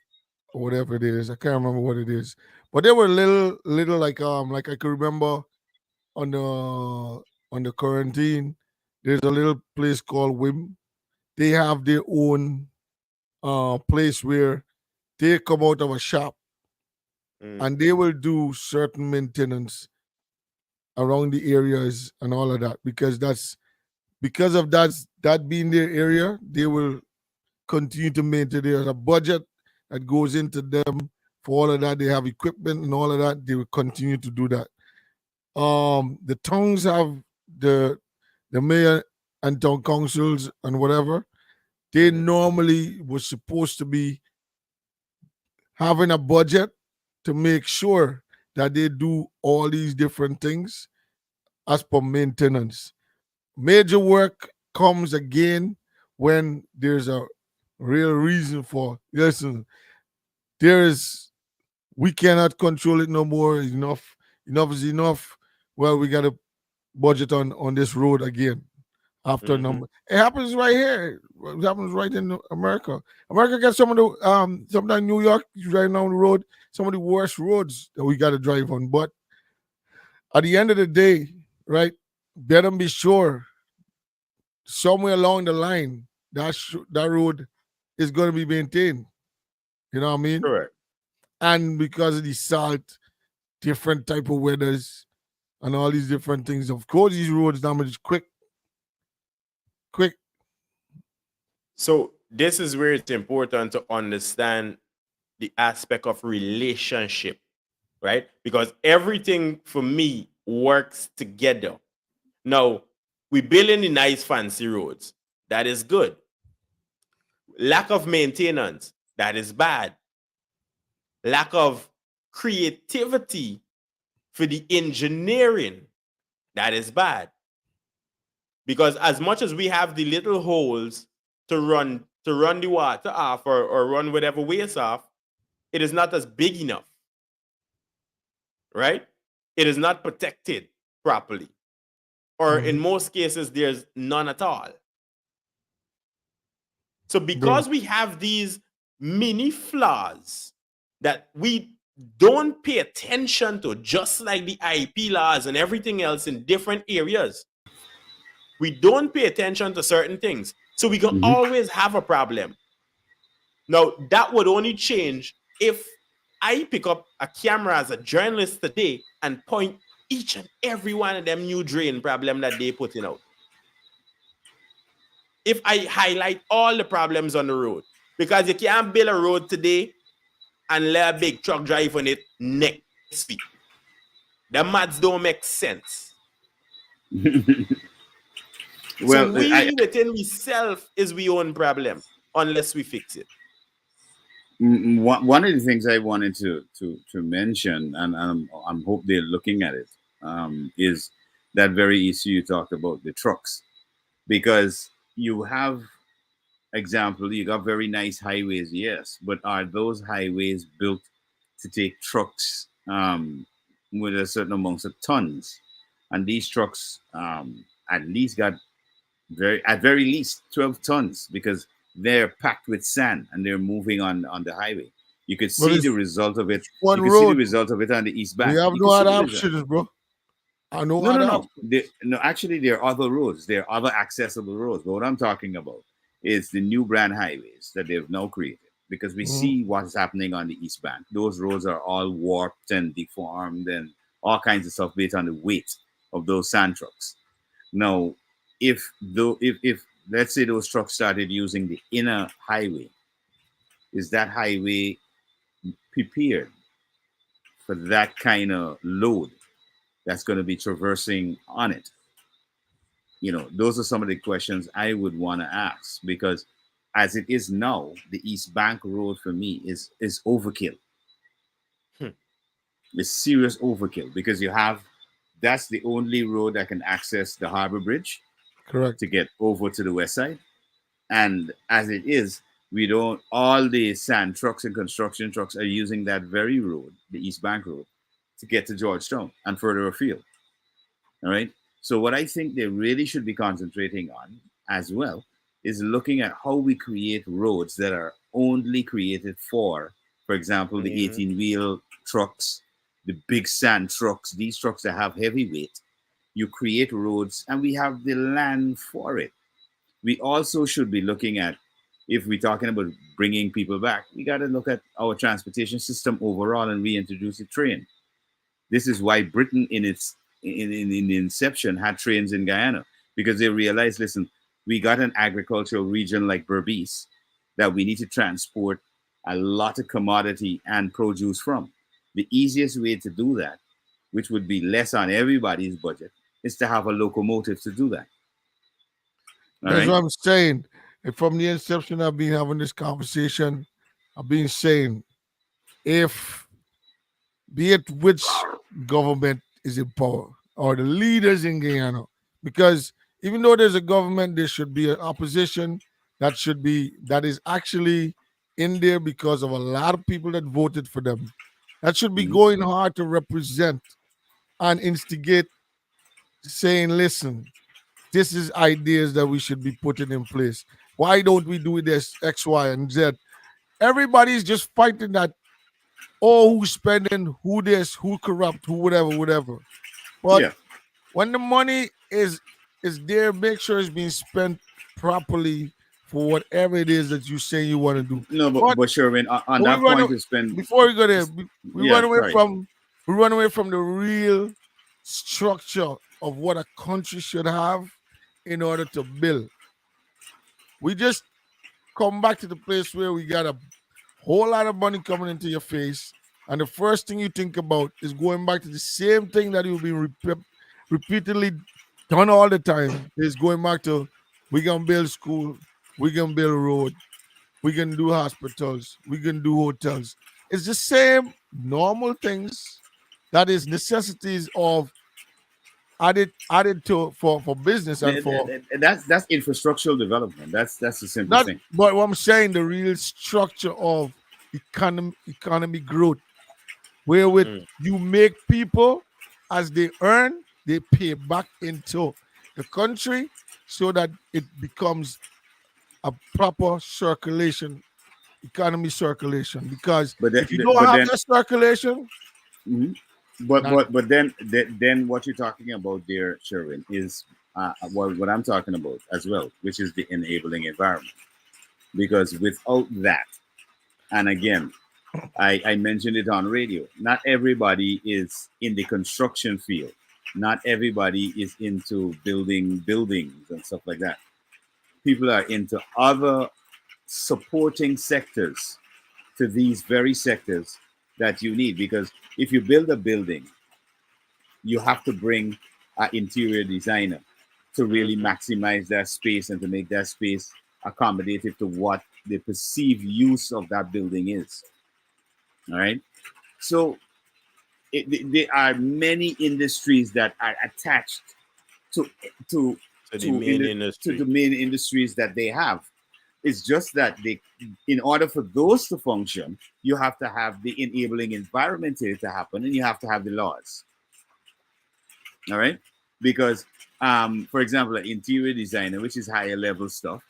or whatever it is. I can't remember what it is. But they were little like I could remember on the quarantine, there's a little place called Wim. They have their own place where they come out of a shop Mm. and they will do certain maintenance around the areas and all of that because of that being their area, they will continue to maintain. There's a budget that goes into them for all of that. They have equipment and all of that. They will continue to do that. The towns have the the mayor and town councils and whatever. They Mhm. normally was supposed to be having a budget to make sure that they do all these different things as per maintenance. Major work comes again when there's a real reason for, listen, there is, we cannot control it no more. Enough is enough. Well, we got to budget on this road again after Mhm. number. It happens right here. It happens right in America. America gets some of the sometimes New York is driving down the road, some of the worst roads that we got to drive on. But at the end of the day, right, better be sure somewhere along the line, that road is going to be maintained. You know what I mean? Correct. And because of the salt, different type of weathers, and all these different things, of course, these roads damage quick. So this is where it's important to understand the aspect of relationship, right? Because everything for me works together. Now, we building the nice fancy roads. That is good. Lack of maintenance, that is bad. Lack of creativity for the engineering, that is bad. Because as much as we have the little holes to run the water off or run whatever waste off, it is not as big enough. Right? It is not protected properly. Or in most cases, there's none at all. So because we have these mini flaws that we don't pay attention to, just like the IP laws and everything else in different areas, we don't pay attention to certain things. So we can always have a problem. Now, that would only change if I pick up a camera as a journalist today and point each and every one of them new drain problem that they putting out. If I highlight all the problems on the road, because you can't build a road today and let a big truck drive on it next week. The maths don't make sense. Well, so we within ourselves is we own problem unless we fix it. One of the things I wanted to mention, and I'm hope they're looking at it, is that very issue you talked about, the trucks, because you have example, you got very nice highways, yes, but are those highways built to take trucks with a certain amount of tons? And these trucks at least got at very least 12 tons, because they're packed with sand and they're moving on the highway. You could see the result of it. You could see the result of it on the east bank. We have no other options, bro. No. Actually, there are other roads. There are other accessible roads. But what I'm talking about is the new brand highways that they've now created, because we see what's happening on the east bank. Those roads are all warped and deformed and all kinds of stuff based on the weight of those sand trucks. Now, if let's say those trucks started using the inner highway, is that highway prepared for that kind of load that's going to be traversing on it? Those are some of the questions I would want to ask, because as it is now, the East Bank Road for me is overkill. It's serious overkill, because that's the only road that can access the Harbor Bridge. Correct. To get over to the west side. And as it is, all the sand trucks and construction trucks are using that very road, the East Bank Road, to get to Georgetown and further afield. All right. So what I think they really should be concentrating on as well is looking at how we create roads that are only created for example, the 18-wheel trucks, the big sand trucks, these trucks that have heavy weight. You create roads and we have the land for it. We also should be looking at, if we're talking about bringing people back, we got to look at our transportation system overall and reintroduce the train. This is why Britain in the inception had trains in Guyana, because they realized, listen, we got an agricultural region like Berbice that we need to transport a lot of commodity and produce from. The easiest way to do that, which would be less on everybody's budget, is to have a locomotive to do that. That's what I'm saying. And from the inception, I've been having this conversation. I've been saying, if, be it which government is in power or the leaders in Guyana, because even though there's a government, there should be an opposition that is actually in there because of a lot of people that voted for them. That should be going hard to represent and instigate, saying, listen, this is ideas that we should be putting in place. Why don't we do this X, Y, and Z? Everybody's just fighting that, who's spending, who this, who corrupt, who whatever. But when the money is there, make sure it's being spent properly for whatever it is that you say you want to do. No, but Sherwin, on But that point, to spend. before we go there, we Yeah, run away sorry. from the real structure of what a country should have in order to build. We just come back to the place where we got a whole lot of money coming into your face, and the first thing you think about is going back to the same thing that you've been repeatedly done all the time. Is going back to, we gonna build school, we gonna build road, we can do hospitals, we can do hotels. It's the same normal things that is necessities of added to for business and for That's infrastructural development. That's the simple not. thing. But what I'm saying, the real structure of economy growth, wherewith you make people as they earn, they pay back into the country so that it becomes a proper circulation, economy circulation. Because if you don't have that circulation, Mhm. But then what you're talking about there, Sherwin, is what I'm talking about as well, which is the enabling environment. Because without that, and again, I mentioned it on radio, not everybody is in the construction field. Not everybody is into building buildings and stuff like that. People are into other supporting sectors to these very sectors that you need. Because if you build a building, you have to bring an interior designer to really maximize that space and to make that space accommodative to what the perceived use of that building is. All right. So there are many industries that are attached to to the main industry. to the main industries that they have. It's just that in order for those to function, you have to have the enabling environment to happen, and you have to have the laws. All right, because for example, an interior designer, which is higher level stuff,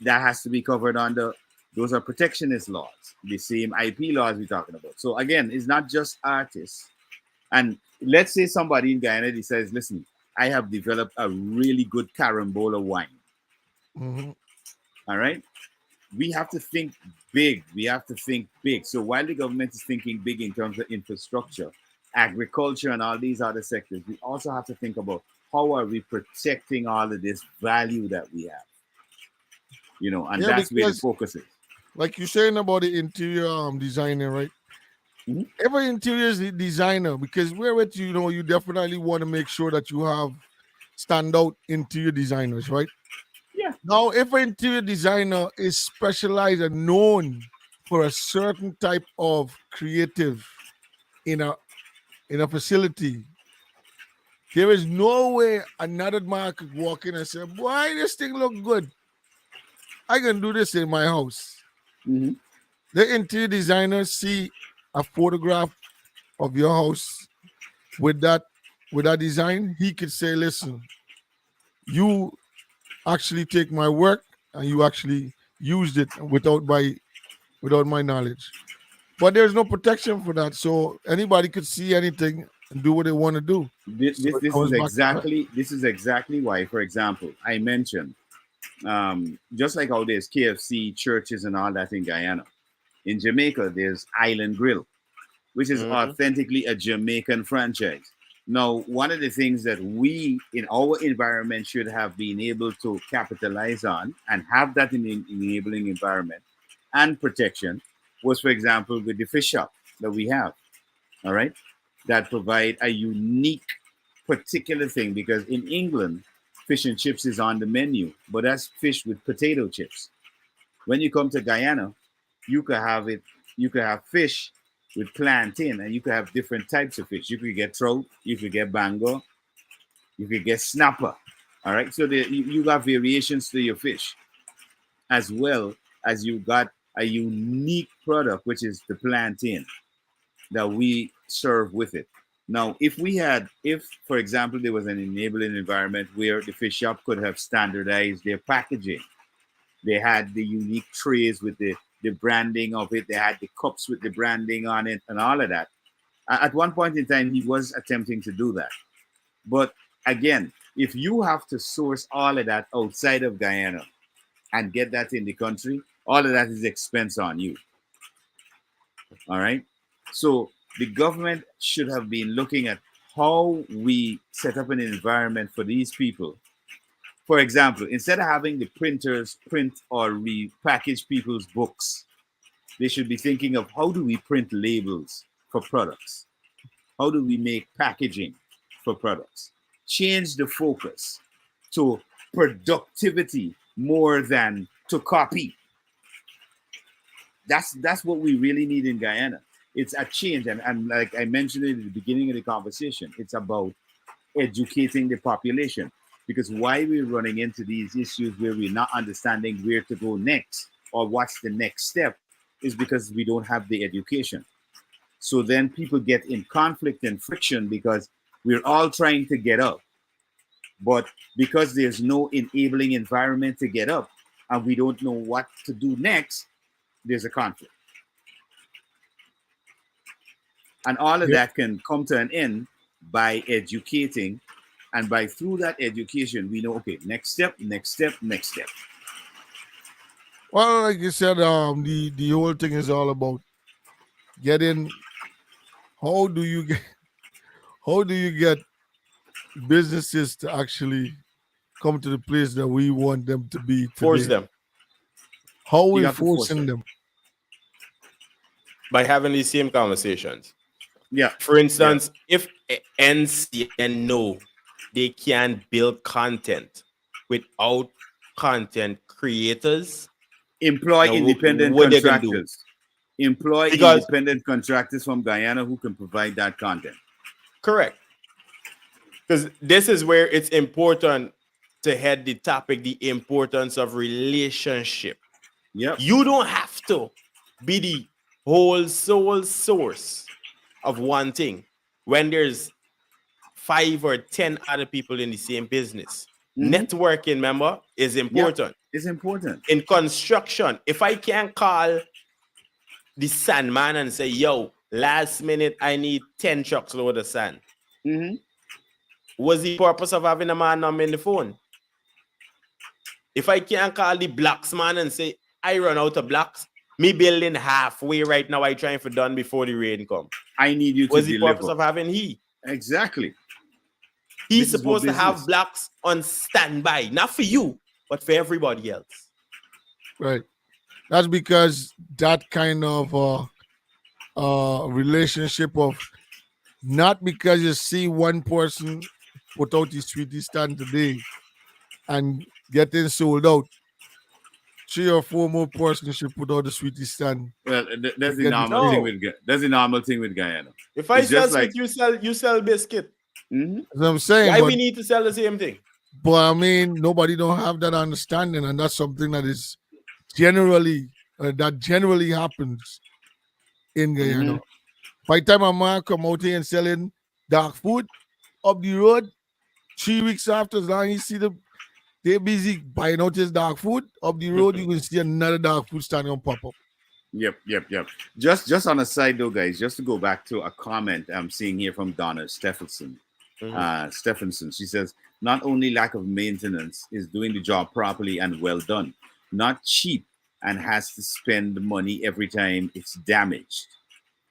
that has to be covered under. Those are protectionist laws, the same IP laws we're talking about. So again, it's not just artists. And let's say somebody in Guyana says, "Listen, I have developed a really good carambola wine." mm-hmm. All right, we have to think big. We have to think big. So while the government is thinking big in terms of infrastructure, agriculture, and all these other sectors, we also have to think about how are we protecting all of this value that we have. And that's where the focus is. Like you're saying about the interior designer, right? Mm-hmm. Every interior designer, because we're with you definitely want to make sure that you have standout interior designers, right? Yeah. Now, if an interior designer is specialized and known for a certain type of creative in a facility, there is no way another man could walk in and say, "Boy, this thing look good. I can do this in my house." Mm-hmm. The interior designer see a photograph of your house with that design, he could say, "Listen, you actually take my work and you actually used it without my knowledge." But there's no protection for that, so anybody could see anything and do what they want to do. This is exactly why, for example, I mentioned just like how there's KFC, churches, and all that in Guyana. In Jamaica, there's Island Grill, which is authentically a Jamaican franchise. Now, one of the things that we in our environment should have been able to capitalize on and have that in the enabling environment and protection was, for example, with the fish shop that we have, all right, that provide a unique particular thing. Because in England, fish and chips is on the menu, but that's fish with potato chips. When you come to Guyana, you could have fish with plantain, and you could have different types of fish. You could get trout, you could get bango, you could get snapper. All right, so you got variations to your fish, as well as you got a unique product, which is the plantain that we serve with it. Now, if for example, there was an enabling environment where the fish shop could have standardized their packaging, they had the unique trays with the branding of it, they had the cups with the branding on it, and all of that. At one point in time, he was attempting to do that. But again, if you have to source all of that outside of Guyana and get that in the country, all of that is expense on you. All right. So the government should have been looking at how we set up an environment for these people. For example, instead of having the printers print or repackage people's books, they should be thinking of how do we print labels for products? How do we make packaging for products? Change the focus to productivity more than to copy. That's what we really need in Guyana. It's a change. And like I mentioned it at the beginning of the conversation, it's about educating the population. Because why we're running into these issues where we're not understanding where to go next or what's the next step is because we don't have the education. So then people get in conflict and friction because we're all trying to get up. But because there's no enabling environment to get up and we don't know what to do next, there's a conflict. And all of that can come to an end by educating. And by through that education, we know, okay, next step, next step, next step. Well, like you said, the whole thing is all about getting. How do you get businesses to actually come to the place that we want them to be today? Force them. How are we forcing them? By having these same conversations. Yeah. For instance, if NCN know they can build content without content creators, employ independent contractors. Employ independent contractors from Guyana who can provide that content. Correct. Because this is where it's important to head the topic, the importance of relationship. Yep. You don't have to be the whole sole source of one thing when there's 5 or 10 other people in the same business. Networking, remember, is important. Yeah, it's important. In construction, if I can't call the sandman and say, yo, last minute, I need 10 trucks load of sand. What's the purpose of having a man number in the phone? If I can't call the blocks man and say, I run out of blocks, me building halfway right now, I trying for done before the rain come. I need you to What's deliver. The purpose of having he? Exactly. He's supposed to have blocks on standby, not for you, but for everybody else. Right. That's because that kind of relationship of not because you see one person put out the sweetie stand today and getting sold out. 3 or 4 more persons should put out the sweetie stand. Well, that's the normal thing with Guyana. If I sell sweet, you sell biscuit. That's what I'm saying. Why we need to sell the same thing? But I mean, nobody don't have that understanding, and that's something that is generally happens in Guyana. By the time a man come out here and selling dark food up the road, 3 weeks after, as long as you see they're busy buying out his dog food up the road, you will see another dog food standing on pop up. Yep. Just on a side though, guys, just to go back to a comment I'm seeing here from Donna Stephenson. Stephenson, she says, not only lack of maintenance is doing the job properly and well done, not cheap and has to spend money every time it's damaged.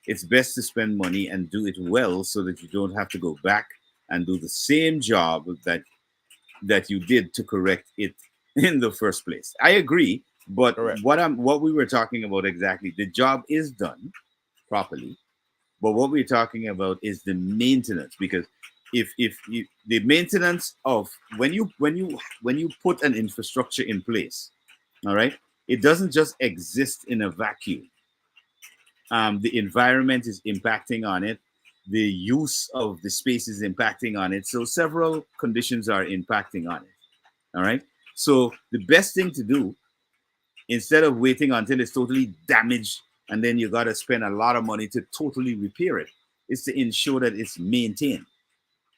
It's best to spend money and do it well so that you don't have to go back and do the same job that you did to correct it in the first place. I agree, but what we were talking about exactly, the job is done properly, but what we're talking about is the maintenance, because if the maintenance of when you put an infrastructure in place, all right, it doesn't just exist in a vacuum. The environment is impacting on it. The use of the space is impacting on it. So several conditions are impacting on it. All right. So the best thing to do, instead of waiting until it's totally damaged and then you got to spend a lot of money to totally repair it, is to ensure that it's maintained.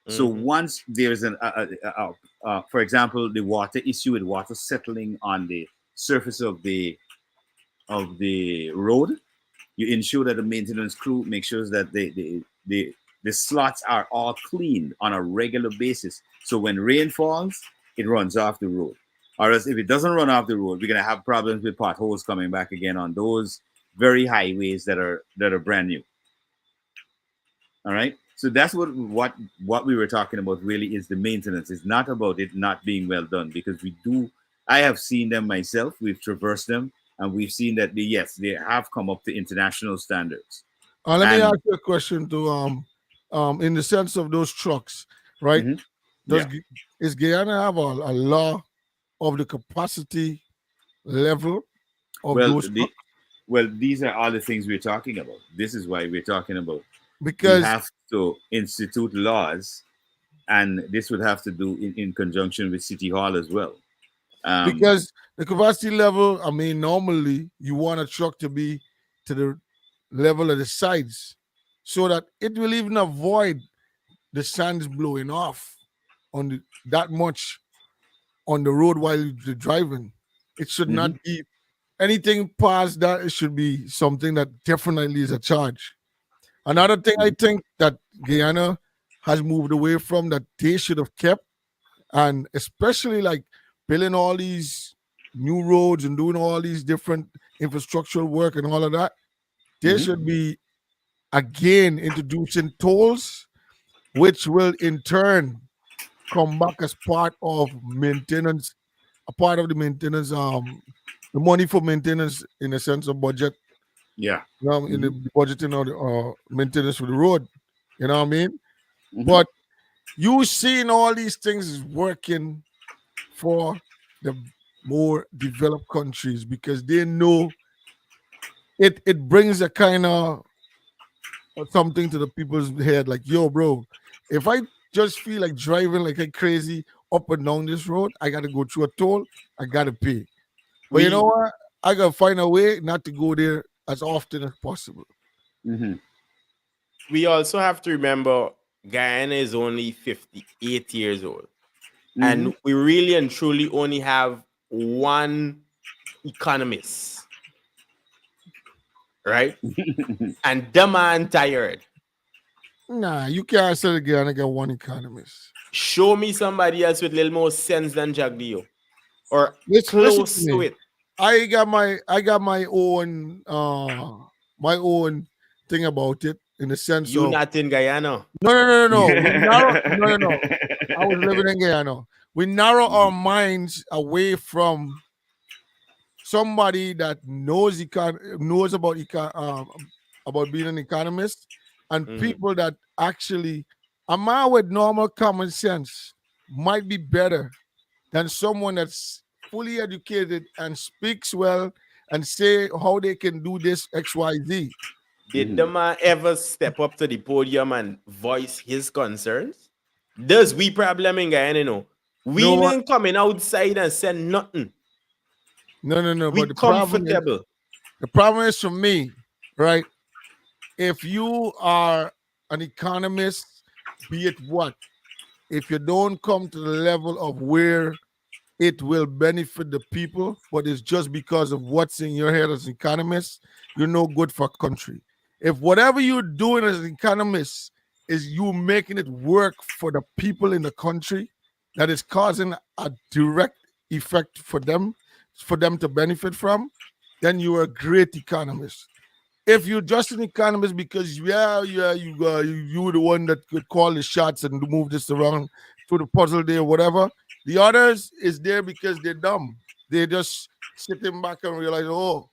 So once there's for example, the water issue with water settling on the surface of the road, you ensure that the maintenance crew make sure that the slots are all cleaned on a regular basis So when rain falls, it runs off the road. Or else if it doesn't run off the road, we're gonna have problems with potholes coming back again on those very highways that are brand new. All right. So that's what we were talking about really is the maintenance. It's not about it not being well done because we do. I have seen them myself. We've traversed them and we've seen that yes, they have come up to international standards. Let me And ask you a question to in the sense of those trucks, right? Mhm. Does Yeah. is Guyana have a law of the capacity level of Well, those trucks? these are all the things we're talking about. This is why we're talking about. We Because have to institute laws, and this would have to do in conjunction with City Hall as well. Um, because the capacity level, I mean, normally you want a truck to be to the level of the sides so that it will even avoid the sands blowing off on that much on the road while you're driving. It should not mhm, be anything past that. It should be something that definitely is a charge. Another thing I mhm, think that Guyana has moved away from that they should have kept, and especially like building all these new roads and doing all these different infrastructural work and all of that, they mhm, should be again introducing tolls, which will in turn come back as part of maintenance, a part of the maintenance, the money for maintenance in a sense of budget, yeah. in the Mhm, budgeting of the maintenance for the road. You know what I mean? mhm, But you seeing all these things is working for the more developed countries because they know it brings a kind of something to the people's head like, yo, bro, if I just feel like driving like a crazy up and down this road, I got to go through a toll, I got to pay. But you know We what? I got to find a way not to go there as often as possible. mhm, we also have to remember Guyana is only 58 years old. mhm, And we really and truly only have one economist, right? And the man tired. Nah, you can't say again. I got one economist. Show me somebody else with little more sense than Jagdio or Listen to close to me. it. I got my own my own thing about it in the sense You of not in Guyana. no. We narrow no. I was living in Guyana. We narrow our mhm, minds away from somebody that knows about being an economist and Mhm. people that actually a man with normal common sense might be better than someone that's fully educated and speaks well and say how they can do this XYZ. Did the mhm. man ever step up to the podium and voice his concerns? Does we problem in Guyana, no? No, We ain't coming outside and say nothing. no. We But comfortable. the problem is for me, right? If you are an economist, be it what, if you don't come to the level of where it will benefit the people, but it's just because of what's in your head as an economist, you're no good for country. If whatever you're doing as an economist is you making it work for the people in the country, that is causing a direct effect for them to benefit from, then you're a great economist. If you're just an economist because you're the one that could call the shots and move this around to the puzzle there, whatever. The others is there because they're dumb. They're just sitting back and realize, oh,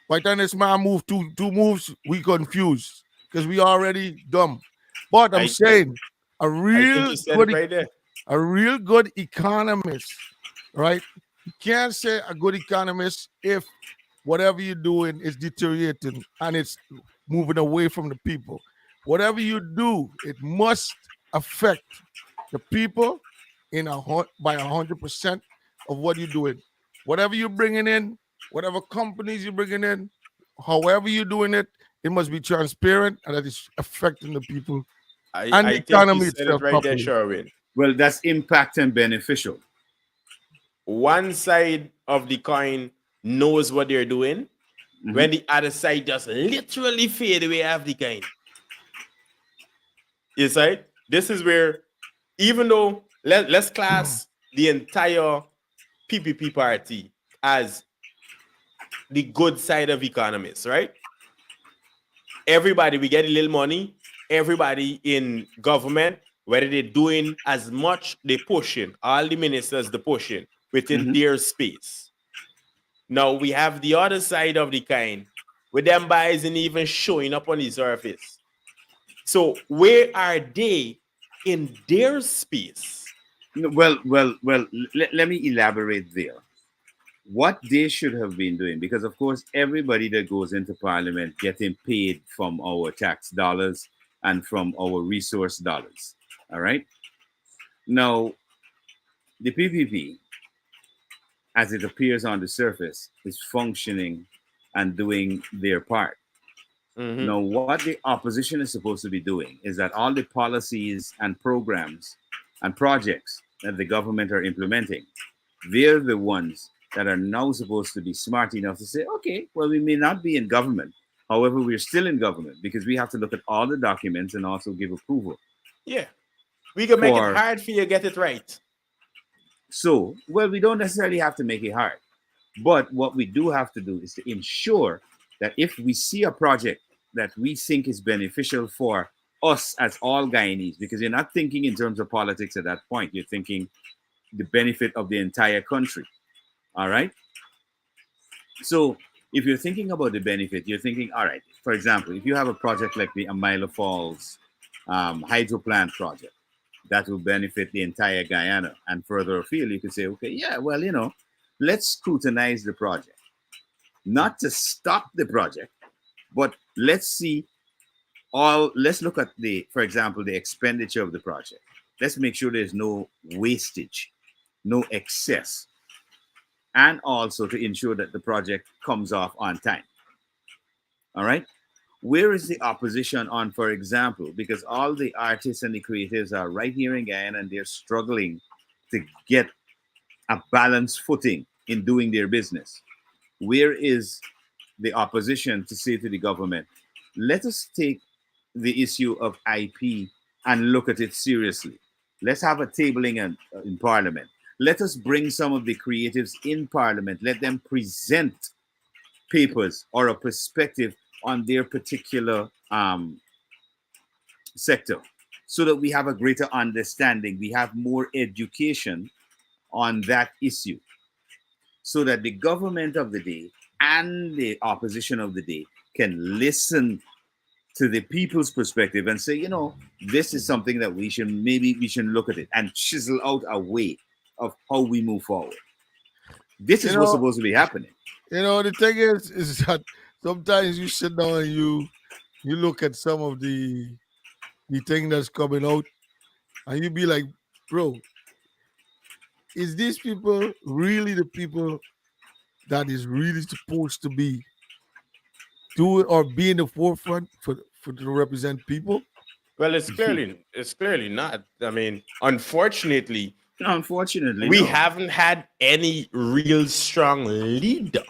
by the time this man move two moves, we confused because we already dumb. But I'm I think saying a I think real you said it good right there. a real good economist, right? You can't say a good economist if whatever you're doing is deteriorating and it's moving away from the people. Whatever you do, it must affect the people by 100% of what you're doing. Whatever you're bringing in, whatever companies you're bringing in, however you're doing it, it must be transparent and that is affecting the people and the I think you economy said it itself right there, properly. Sherwin. Well, that's impact and beneficial. One side of the coin knows what they're doing, Mhm, when the other side just literally fade away half the coin. It's right. This is where, even though let's class the entire PPP party as the good side of economists, right? Everybody, we get a little money. Everybody in government, whether they're doing as much, they pushing. All the ministers, they pushing within their space. Now we have the other side of the kind, where them guys isn't even showing up on the surface. So where are they in their space? Well, let me elaborate there. What they should have been doing, because of course, everybody that goes into parliament getting paid from our tax dollars and from our resource dollars. All right. Now, the PPP, as it appears on the surface, is functioning and doing their part. Now, what the opposition is supposed to be doing is that all the policies and programs and projects that the government are implementing, they're the ones that are now supposed to be smart enough to say, okay, well, we may not be in government. However, we're still in government because we have to look at all the documents and also give approval. Yeah. We can make it hard for you to get it right. So, well, we don't necessarily have to make it hard. But what we do have to do is to ensure that if we see a project that we think is beneficial for us as all Guyanese, because you're not thinking in terms of politics at that point, you're thinking the benefit of the entire country. All right. So if you're thinking about the benefit, you're thinking, all right, for example, if you have a project like the Amila Falls hydro plant project, that will benefit the entire Guyana, and further afield, you could say, okay, yeah, well, let's scrutinize the project. Not to stop the project, but let's look at for example, the expenditure of the project. Let's make sure there's no wastage, no excess, and also to ensure that the project comes off on time. All right. Where is the opposition on, for example, because all the artists and the creatives are right here in Guyana and they're struggling to get a balanced footing in doing their business. Where is the opposition to say to the government, let us take the issue of IP and look at it seriously. Let's have a tabling in Parliament. Let us bring some of the creatives in Parliament. Let them present papers or a perspective on their particular sector so that we have a greater understanding. We have more education on that issue so that the government of the day and the opposition of the day can listen to the people's perspective and say, this is something that we should look at it and chisel out a way of how we move forward. This is what's supposed to be happening. The thing is that sometimes you sit down and you look at some of the thing that's coming out and you be like, bro, is these people really the people that is really supposed to be doing or be in the forefront for to represent people? Well, it's clearly not. I mean, unfortunately, we no. haven't had any real strong leader.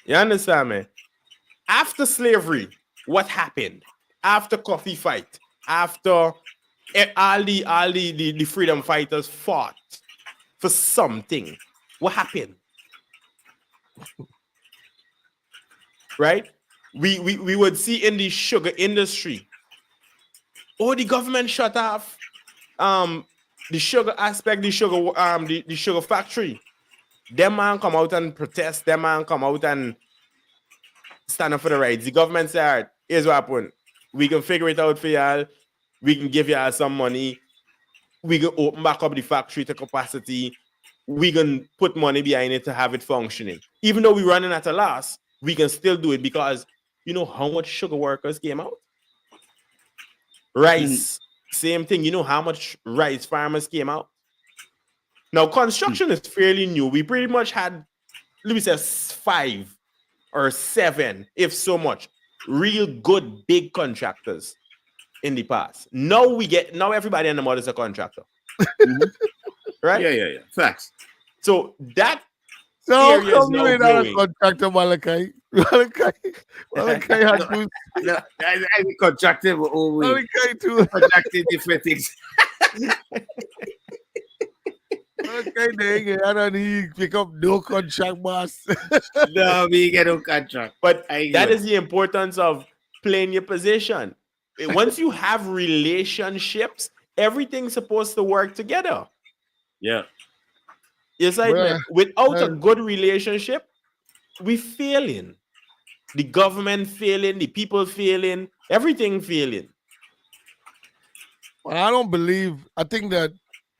You understand me? After slavery, what happened? After coffee fight, after all the freedom fighters fought for something, what happened? Right? We would see in the sugar industry, the government shut off the sugar aspect, the sugar factory. Them man come out and protest, them man come out and stand up for the rights. The government say, all right, here's what happened. We can figure it out for y'all. We can give y'all some money. We can open back up the factory to capacity. We can put money behind it to have it functioning. Even though we're running at a loss, we can still do it because you know how much sugar workers came out? Rice, same thing. You know how much rice farmers came out? Now, construction is fairly new. We pretty much had, let me say, 5 or 7, if so much, real good big contractors in the past. Now everybody and the mother is a contractor. Right? Yeah. Facts. So that So area is come now you not a growing. contractor, Malachi. Malachi had to I contracted Malachi too. contracted different things. Okay, nigga, I don't need pick up no contract, boss. No, we get no contract. But I that good. is the importance of playing your position. Once you have relationships, everything's supposed to work together. Yeah. Yes, I Well, man. Without a well, good relationship, we failing. The government failing, the people failing, everything failing. I don't believe. I think that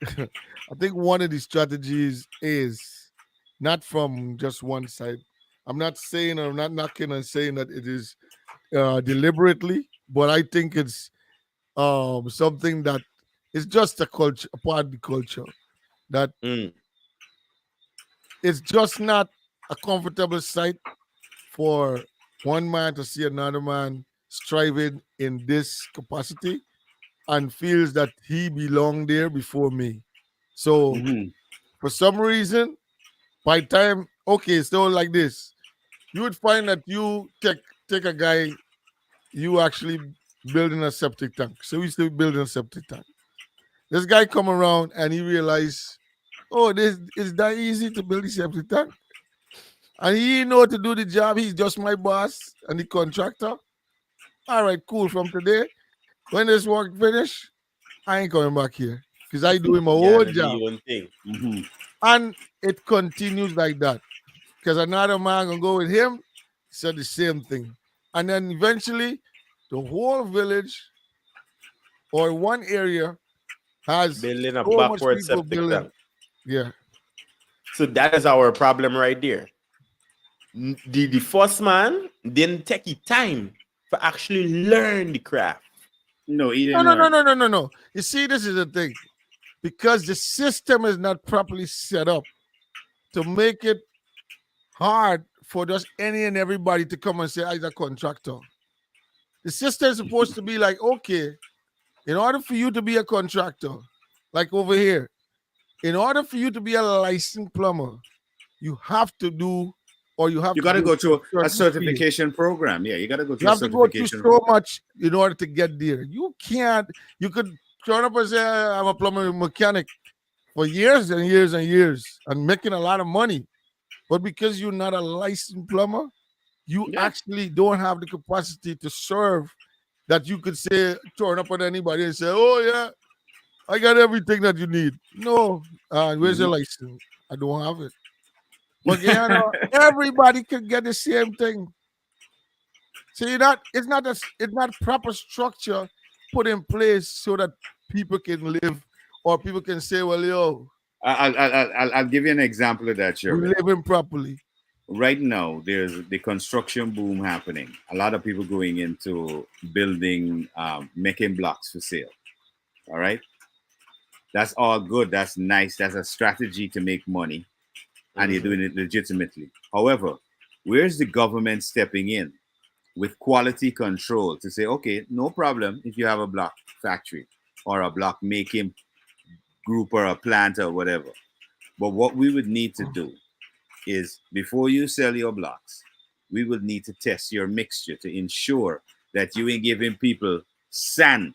I think one of the strategies is not from just one side. I'm not saying, or I'm not knocking and saying that it is deliberately, but I think it's something that is just a culture, a part of the culture. That Mm. it's just not a comfortable sight for one man to see another man striving in this capacity and feels that he belonged there before me. So Mm-hmm. for some reason, by time, okay, so like this, you would find that you take a guy, you actually building a septic tank. So we still building a septic tank. This guy come around and he realized, oh, this is that easy to build a septic tank. And he know to do the job. He's just my boss and the contractor. All right, cool. From today, when this work finish, I ain't coming back here because I doing my Yeah, own and job. even thing. Mm-hmm. And it continues like that because another man gonna go with him, said the same thing, and then eventually, the whole village or one area has Building a so much backward people septic building. tank. Yeah, So that is our problem right there. The first man didn't take the time for actually learn the craft. No, he no, didn't no, no, learn. no, no, no, no. You see, this is the thing because the system is not properly set up to make it hard for just any and everybody to come and say, I'm a contractor. The system is supposed to be like, okay, in order for you to be a contractor, like over here, in order for you to be a licensed plumber, you have to do or you have You to got to do go through a certain field. certification program. Yeah, you got to go You through a have to go through certification so program. much in order to get there. You can't, you could turn up and say, I'm a plumber mechanic for years and years and years and making a lot of money. But because you're not a licensed plumber, you Yeah. actually don't have the capacity to serve that you could say, turn up on anybody and say, oh, yeah, I got everything that you need. No, where's your Mhm. license? I don't have it. But you know, everybody can get the same thing. So you're not, it's not proper structure put in place so that people can live or people can say, well, yo, I'll give you an example of that, we Sherman. living properly. Right now, there's the construction boom happening. A lot of people going into building, making blocks for sale. All right, that's all good. That's nice. That's a strategy to make money, and you're doing it legitimately. However, where's the government stepping in with quality control to say, okay, no problem if you have a block factory or a block making group or a plant or whatever. But what we would need to do is before you sell your blocks, we would need to test your mixture to ensure that you ain't giving people sand,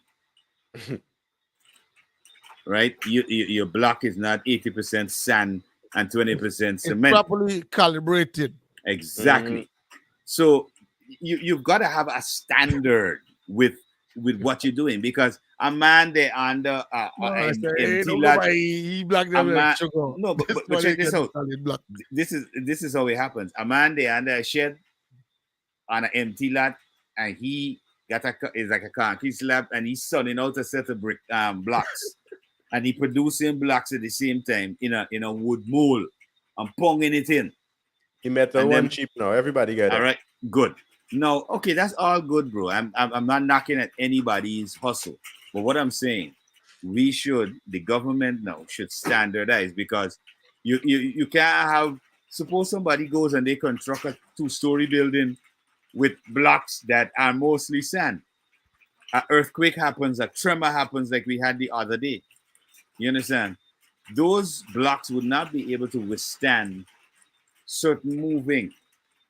right? Your block is not 80% sand and 20% It's cement. properly calibrated. Exactly. So you've got to have a standard with what you're doing because a man they under No, I say, hey, empty don't go lot. by he black A them like man, sugar. no, This but one they check this get out. solid black. This is how it happens. A man they under a shed on an empty lot, and he got is like a concrete slab, and he's sunning out a set of brick blocks, and he producing blocks at the same time in a wood mold and ponging it in, The metal and one then cheap now. Everybody get all it. right, good. No, okay, that's all good, bro. I'm not knocking at anybody's hustle, but what I'm saying, the government now should standardize because you can't have suppose somebody goes and they construct a 2-story building with blocks that are mostly sand. An earthquake happens, a tremor happens like we had the other day. You understand? Those blocks would not be able to withstand certain moving.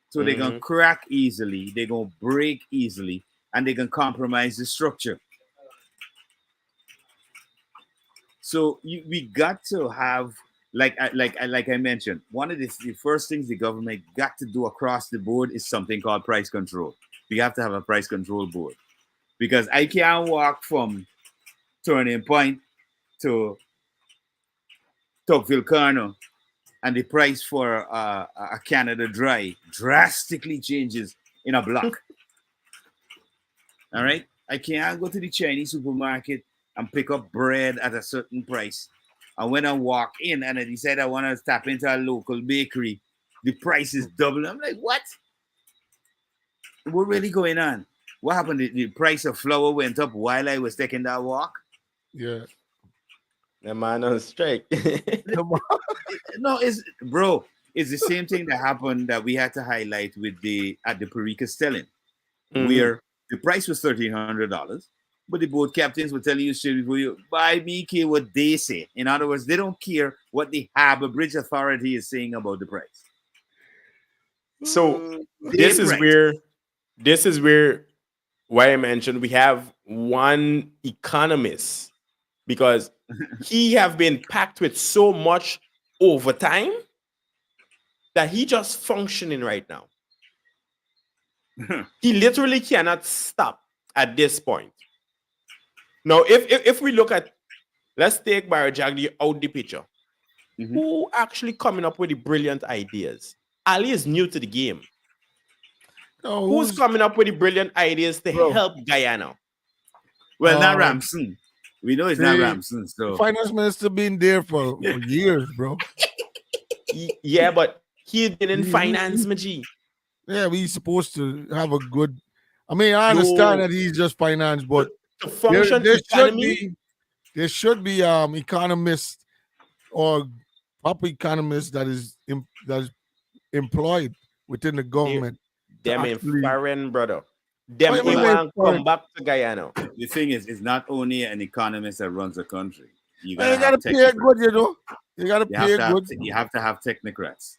So they're gonna crack easily, they're gonna break easily, and they can compromise the structure. So we got to have, like I mentioned, one of the first things the government got to do across the board is something called price control. We have to have a price control board, because I can't walk from Turning Point to Tocqueville Corner and the price for a Canada Dry drastically changes in a block. All right, I can't go to the Chinese supermarket and pick up bread at a certain price. And when I walk in and I decide I want to tap into a local bakery, the price is double. I'm like, what? What really going on? What happened? The price of flour went up while I was taking that walk? Yeah. The man on strike. No, it's bro. It's the same thing that happened that we had to highlight with the at the Perica Stelling, where the price was $1,300, but the boat captains were telling you straight before you buy me care what they say. In other words, they don't care what the Harbor Bridge Authority is saying about the price. So this is where why I mentioned we have one economist, because he have been packed with so much overtime that he just functioning right now. He literally cannot stop at this point. Now, if we look at, let's take Barajagli out the picture. Who actually coming up with the brilliant ideas? Ali is new to the game. Who's coming up with the brilliant ideas to help Guyana? Well, not Ramson. We know it's not Ramson. So finance minister been there for years, bro. Yeah, but he's been in finance, Maji. Yeah, he's supposed to have a good. I mean, I understand that he's just finance, but to function there should be economists or proper economists that is employed within the government. Them in foreign, brother. Them come back to Guyana. The thing is, it's not only an economist that runs a country. You gotta pay good, you know. You gotta pay good. You have to have technocrats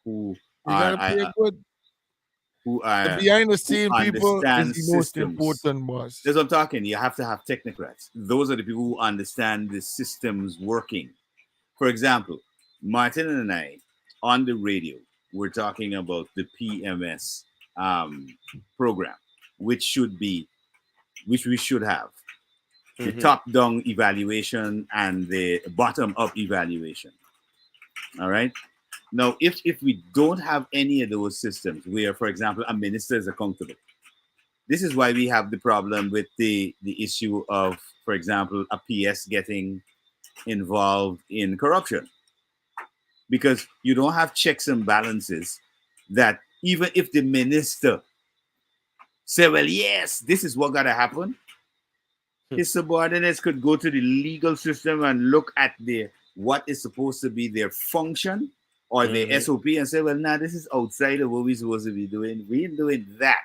who good. Who are the behind the scene people is the most important, boss. That's what I'm talking. You have to have technocrats. Those are the people who understand the systems working. For example, Martin and I on the radio, we're talking about the PMS program, which we should have the top-down evaluation and the bottom-up evaluation. All right. Now, if we don't have any of those systems where, for example, a minister is accountable, this is why we have the problem with the issue of, for example, a PS getting involved in corruption, because you don't have checks and balances that even if the minister say, well, yes, this is what got to happen, his subordinates could go to the legal system and look at what is supposed to be their function or their SOP and say, well, nah, this is outside of what we're supposed to be doing. We ain't doing that.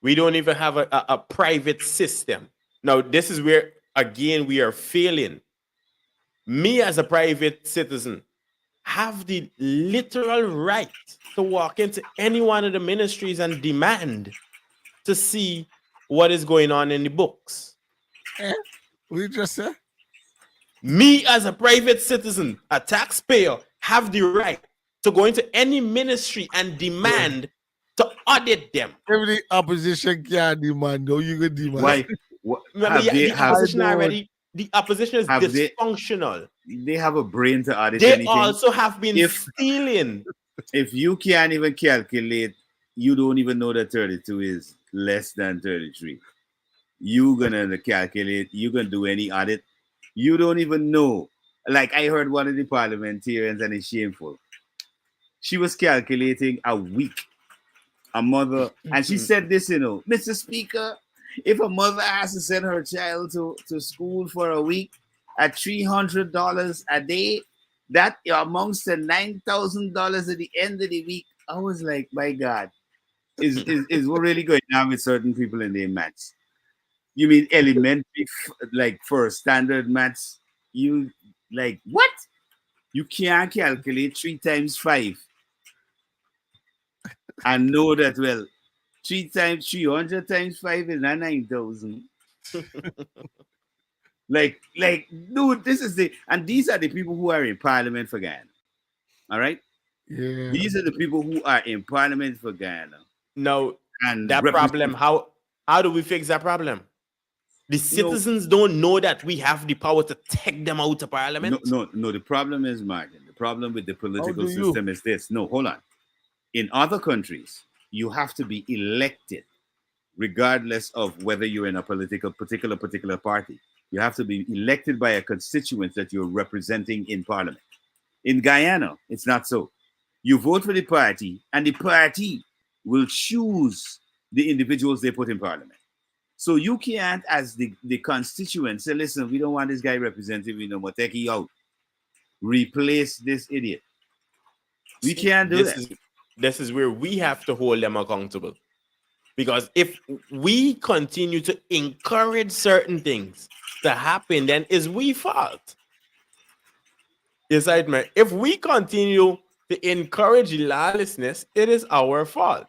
We don't even have a private system. Now, this is where, again, we are failing. Me as a private citizen have the literal right to walk into any one of the ministries and demand to see what is going on in the books. We just said? Me as a private citizen, a taxpayer, have the right to go into any ministry and demand to audit them. Every opposition can demand, though. You can demand. Why? The opposition is dysfunctional. They have a brain to audit they anything. Also have been stealing. If you can't even calculate, you don't even know that 32 is less than 33. You're gonna calculate, you're gonna do any audit. You don't even know. Like I heard one of the parliamentarians, and it's shameful. She was calculating a week. A mother, and she said this, Mr. Speaker, if a mother has to send her child to school for a week at $300 a day, that amounts to $9,000 at the end of the week. I was like, my God, is what really going on with certain people in their maths? You mean elementary, like for standard maths? You like what? You can't calculate 3 times 5 and know that, well, 300 times 5 is not 9,000. Dude, this is and these are the people who are in parliament for Guyana. All right? Yeah. These are the people who are in parliament for Guyana Now, and that problem, represent, how do we fix that problem? The you know, citizens don't know that we have the power to take them out of no, parliament. no, no. The problem is, Martin, the problem with the How political do you? system is this. No, hold on. In other countries, you have to be elected regardless of whether you're in a particular party. You have to be elected by a constituent that you're representing in parliament. In Guyana, it's not so. You vote for the party, and the party will choose the individuals they put in parliament. So you can't, as the constituent, say, listen, we don't want this guy representing, we no more, take he out. Replace this idiot. We See, can't do that. this is where we have to hold them accountable. Because if we continue to encourage certain things to happen, then it's we fault. Yes, I admit. If we continue to encourage lawlessness, it is our fault.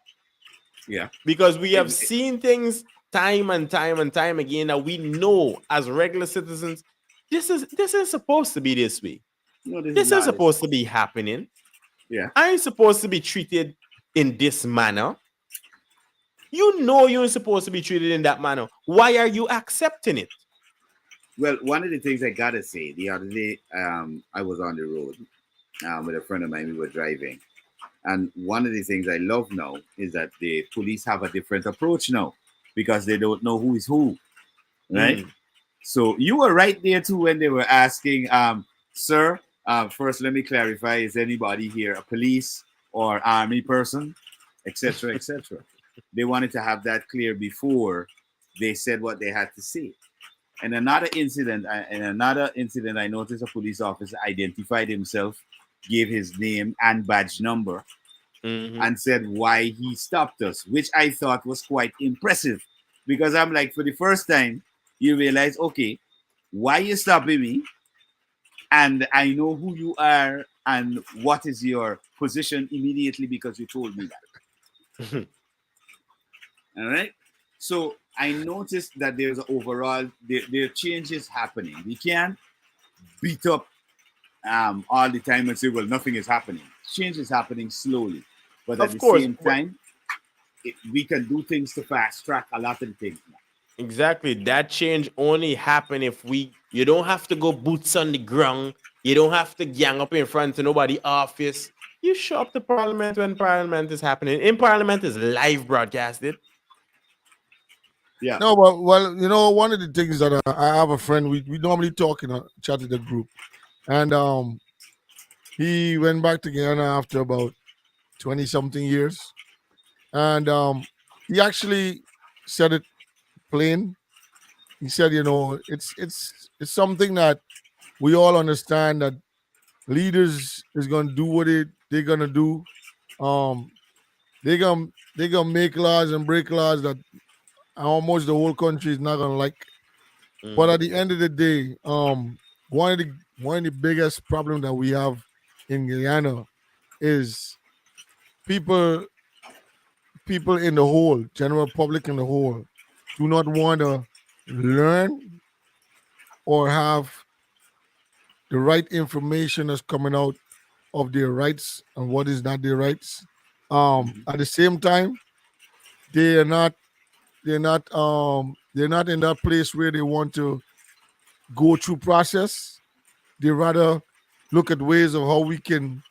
Yeah. Because we have seen things time and time and time again that we know as regular citizens, this is supposed to be this way. No, this is This is not. supposed to be happening. Yeah. I ain't supposed to be treated in this manner. You know you're supposed to be treated in that manner. Why are you accepting it? Well, one of the things I gotta say, the other day, I was on the road with a friend of mine. We were driving, and one of the things I love now is that the police have a different approach now because they don't know who is who, right? Mm. So you were right there too when they were asking, sir. First, let me clarify: is anybody here a police or army person, etc., etc.? They wanted to have that clear before they said what they had to say. And another incident, I noticed a police officer identified himself, gave his name and badge number, and said why he stopped us, which I thought was quite impressive. Because I'm like, for the first time, you realize, okay, why you stopping me? And I know who you are and what is your position immediately because you told me that. All right. So I noticed that there's overall there are changes happening. We can't beat up all the time and say, well, nothing is happening. Change is happening slowly. But at Of the course. same time, we can do things to fast track a lot of the things now. Exactly. That change only happen if you don't have to go boots on the ground. You don't have to gang up in front of nobody office. You show up to parliament when parliament is happening. In parliament is live broadcasted. Yeah. No, but well, one of the things that I have a friend, we normally talk in a chat in the group, and he went back to Guyana after about 20 something years, and he actually said it plain. He said, it's something that we all understand that leaders is gonna do what they're gonna do. Um, they're gonna make laws and break laws that almost the whole country is not gonna like. But at the end of the day, one of the biggest problem that we have in Guyana is people people in the whole, general public in the whole, do not want to learn or have the right information that's coming out of their rights and what is not their rights. At the same time, they are not they're not in that place where they want to go through process. They rather look at ways of how we can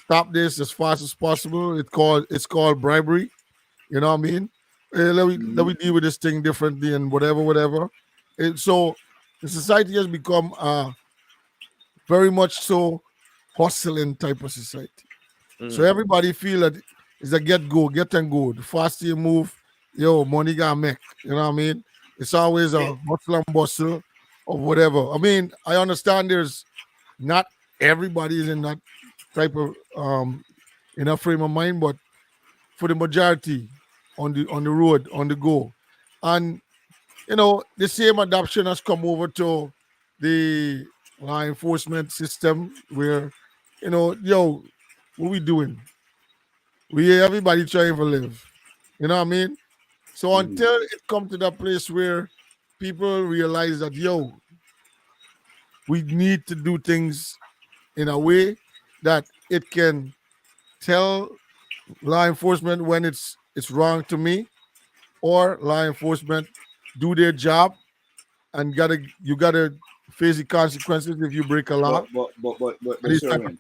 stop this as fast as possible. It's called bribery. You know what I mean? Let me deal with this thing differently and whatever. And so the society has become very much so hustling type of society. So everybody feel that it's a get and go. The faster you move, money got make. You know what I mean? It's always a hustle and bustle or whatever. I mean, I understand there's not everybody is in that type of in a frame of mind, but for the majority on the road, on the go. And the same adoption has come over to the law enforcement system where, what we doing? Everybody trying to live. You know what I mean? So until it come to that place where people realize that, we need to do things in a way that it can tell law enforcement when it's wrong to me, or law enforcement do their job and you gotta face the consequences if you break a law. But These type of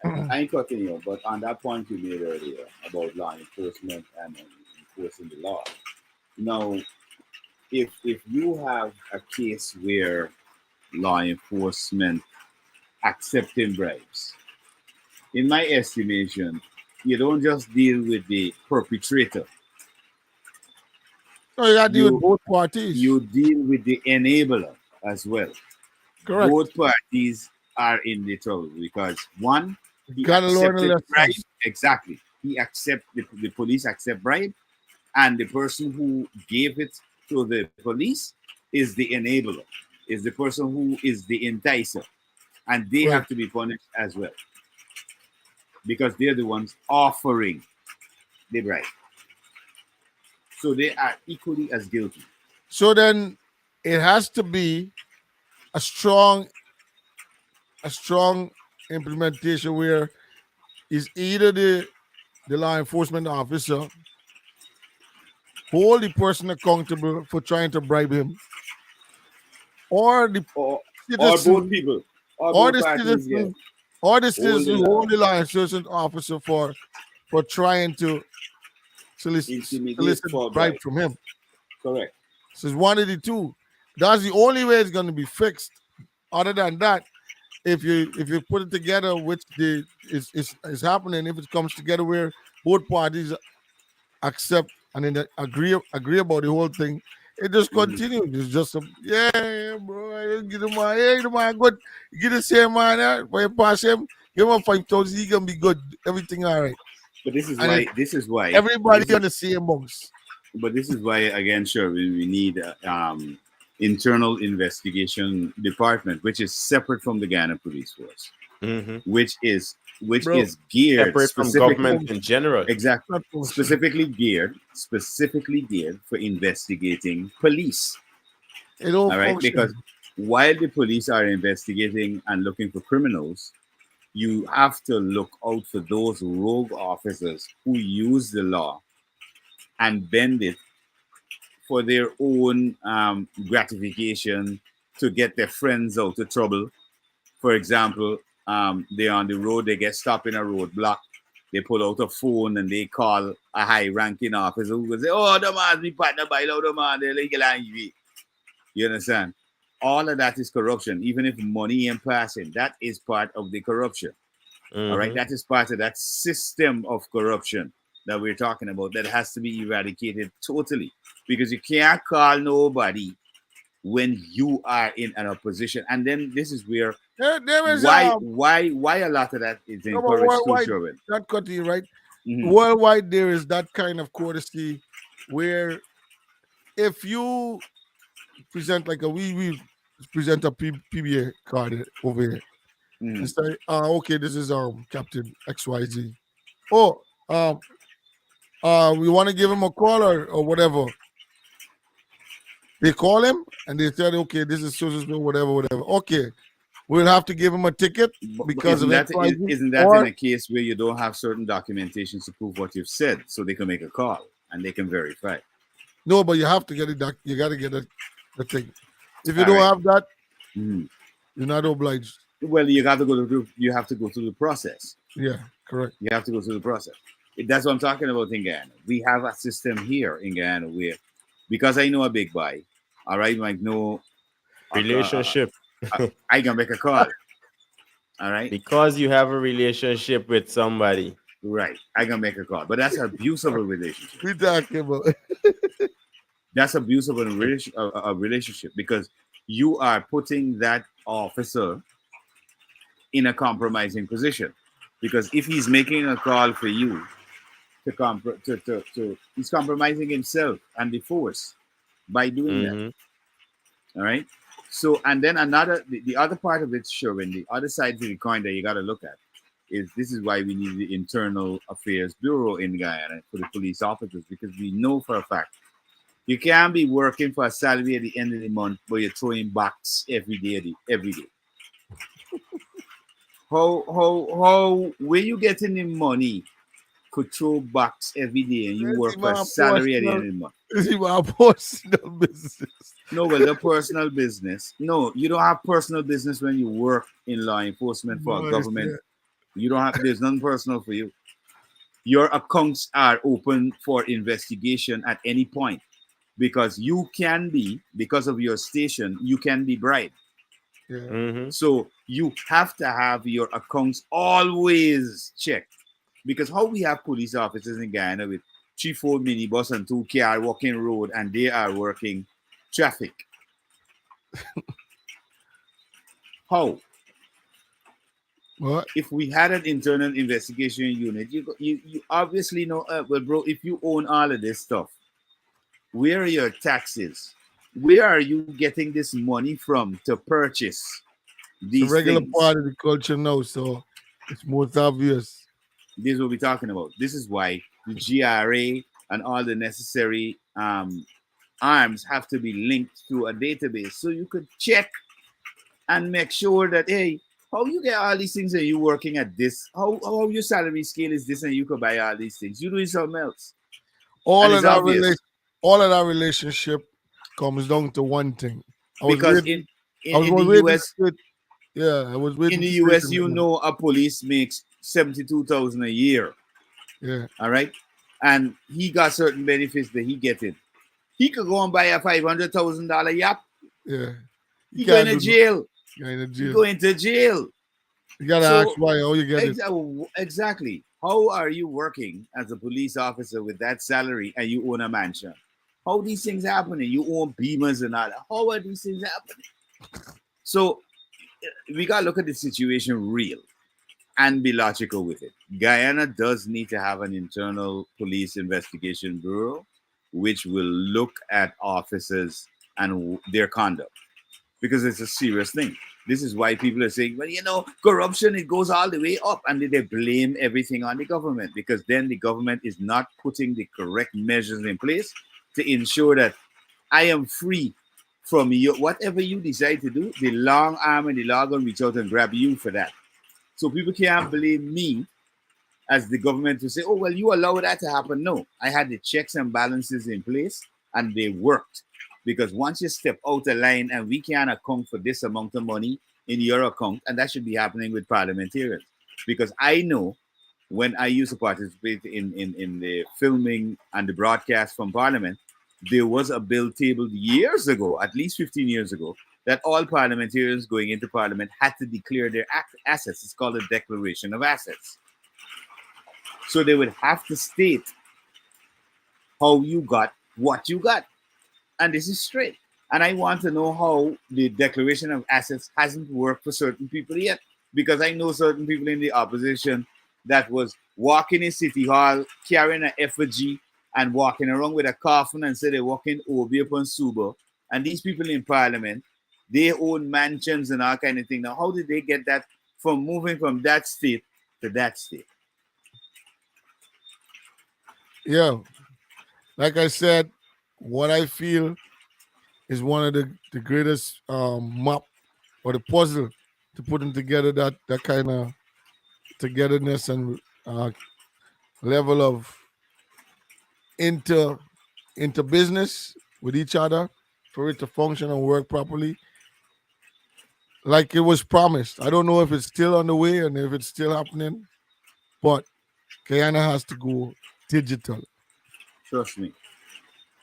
Sherwin, I ain't cutting you, but on that point you made earlier about law enforcement and enforcing the law. Now, if you have a case where law enforcement accepting bribes, in my estimation, you don't just deal with the perpetrator. so you gotta deal with You both parties. you deal with the enabler as well. Correct. Both parties are in the trouble because one, he Gotta learn a accepted bribe. lesson. Exactly. The police accept bribe, and the person who gave it to the police is the enabler, is the person who is the enticer, and they Right. have to be punished as well because they're the ones offering the bribe. So they are equally as guilty. So then it has to be a strong a strong implementation where is either the law enforcement officer hold the person accountable for trying to bribe him, or the Or both citizen, people, or or both the parties, yeah, citizen, or the hold the citizen law, hold the law enforcement officer for trying to intimidate solicit for bribe bribe. from him. Correct. So it's one of the two. That's the only way it's going to be fixed. Other than that, if you put it together, which is happening, if it comes together where both parties accept and then agree about the whole thing, it just Mhm. continues. It's just yeah, bro. Get him man, yeah, the man good. Get the same man there. When you pass him, give him 5,000. He gonna be good. Everything all right. But this is And why. it's This is why. This everybody is. on the same box. But this is why again, sure, we need internal investigation department, which is separate from the Ghana Police Force, Mm-hmm. which Bro, is geared Separate from specifically, government in general. exactly, not bullshit. specifically geared for investigating police. It don't All right, because function. while the police are investigating and looking for criminals, you have to look out for those rogue officers who use the law and bend it for their own gratification to get their friends out of trouble. For example, they're on the road, they get stopped in a roadblock, they pull out a phone and they call a high-ranking officer who will say, "Oh, the man's me partner by the man, the legal IV." You understand? All of that is corruption. Even if money ain't passing, that is part of the corruption. All right, Mm-hmm. that is part of that system of corruption that we're talking about that has to be eradicated totally because you can't call nobody when you are in an opposition. And then this is where There is why a lot of that is no, but encouraged too, worldwide, Sherwin. not cut you right. Mhm. Worldwide, there is that kind of courtesy where if you present like we present a PBA card over here and Mhm. say, okay, this is Captain XYZ. Oh, we want to give him a call or whatever. They call him and they said, okay, this is so whatever, whatever. Okay, we'll have to give him a ticket But because of XYZ. isn't that in Or a case where you don't have certain documentation to prove what you've said, so they can make a call and they can verify? no, but you have to get it. You got to get the thing. If you All don't right. have that, Mhm. you're not obliged. Well, you got to go through. You have to go through the process. Yeah, correct. You have to go through the process. That's what I'm talking about in Guyana. We have a system here in Guyana where, because I know a big boy, all right, like no, Relationship. I can make a call, all right, Because you have a relationship with somebody. right, I can make a call, but that's abuse of a relationship. We talking about That's abuse of a relationship because you are putting that officer in a compromising position. Because if he's making a call for you he's compromising himself and the force by doing that. Mm-hmm. All right. So, and then the other part of it, sure, and the other side of the coin that you got to look at is this is why we need the Internal Affairs Bureau in Guyana for the police officers because we know for a fact You can't be working for a salary at the end of the month, but you're throwing backs every day, every day. How where you getting the money could throw backs every day and you work for a salary at the end of the month? Is he my personal business? No, well, the personal business. No, you don't have personal business when you work in law enforcement for a government. You don't have, there's nothing personal for you. Your accounts are open for investigation at any point because you can be, because of your station, you can be bribed. Yeah. Mm-hmm. So you have to have your accounts always checked. Because how we have police officers in Guyana with 3-4 minibus and 2 car walking road and they are working traffic. How? What? If we had an internal investigation unit, you obviously know, well, bro, if you own all of this stuff, where are your taxes? Where are you getting this money from to purchase these It's a regular things? part of the culture now, so it's most obvious. This is what we're talking about. This is why the GRA and all the necessary arms have to be linked through a database so you could check and make sure that, hey, how you get all these things and you working at this? How your salary scale is this and you could buy all these things? You doing something else. All of that relationship comes down to one thing. Because in the US, I was waiting. In the US, you know, a police makes 72,000 a year. Yeah. All right, and he got certain benefits that he getting. He could go and buy a $500,000 yacht. Yeah. He going to jail. He going to jail. You gotta ask why. How you get it? Exactly. How are you working as a police officer with that salary and you own a mansion? How these things happening? You own Beamers and all that. How are these things happening? So we gotta look at the situation real and be logical with it. Guyana does need to have an internal police investigation bureau, which will look at officers and their conduct, because it's a serious thing. This is why people are saying, well, you know, corruption, it goes all the way up, and they blame everything on the government, because then the government is not putting the correct measures in place to ensure that I am free from you. Whatever you decide to do, the long arm and the law going to reach out and grab you for that. So people can't blame me as the government to say, oh, well, you allow that to happen. No, I had the checks and balances in place and they worked. Because once you step out of line and we can't account for this amount of money in your account, and that should be happening with parliamentarians. Because I know when I used to participate in the filming and the broadcast from Parliament, there was a bill tabled years ago, at least 15 years ago, that all parliamentarians going into Parliament had to declare their assets. It's called a declaration of assets. So they would have to state how you got what you got. And this is straight. And I want to know how the declaration of assets hasn't worked for certain people yet. Because I know certain people in the opposition that was walking in City Hall, carrying an effigy and walking around with a coffin and say they're walking Obi upon Suba. And these people in Parliament, they own mansions and all kind of thing. Now, how did they get that from moving from that state to that state? Yeah. Like I said, what I feel is one of the greatest map or the puzzle to putting together that kind of togetherness and level of inter business with each other for it to function and work properly like it was promised. I don't know if it's still on the way and if it's still happening, but Guyana has to go digital. Trust me.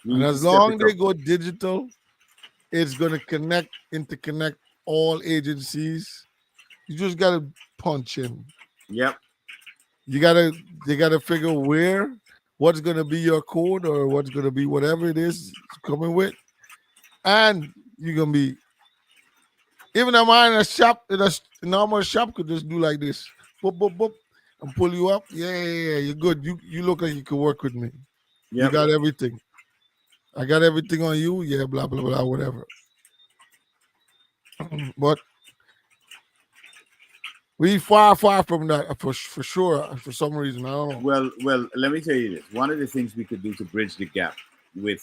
And as long as they go digital, it's going to interconnect all agencies. You just got to punch in. Yep. They got to figure what's going to be your code or what's going to be whatever it is coming with. And you're going to be, even a man in a shop, in a normal shop could just do like this. Boop, boop, boop, and pull you up. Yeah, you're good. You look like you can work with me. Yep. You got everything. I got everything on you. Yeah, blah, blah, blah, whatever. But we far from that for sure. For some reason, I don't know. Well, let me tell you this. One of the things we could do to bridge the gap with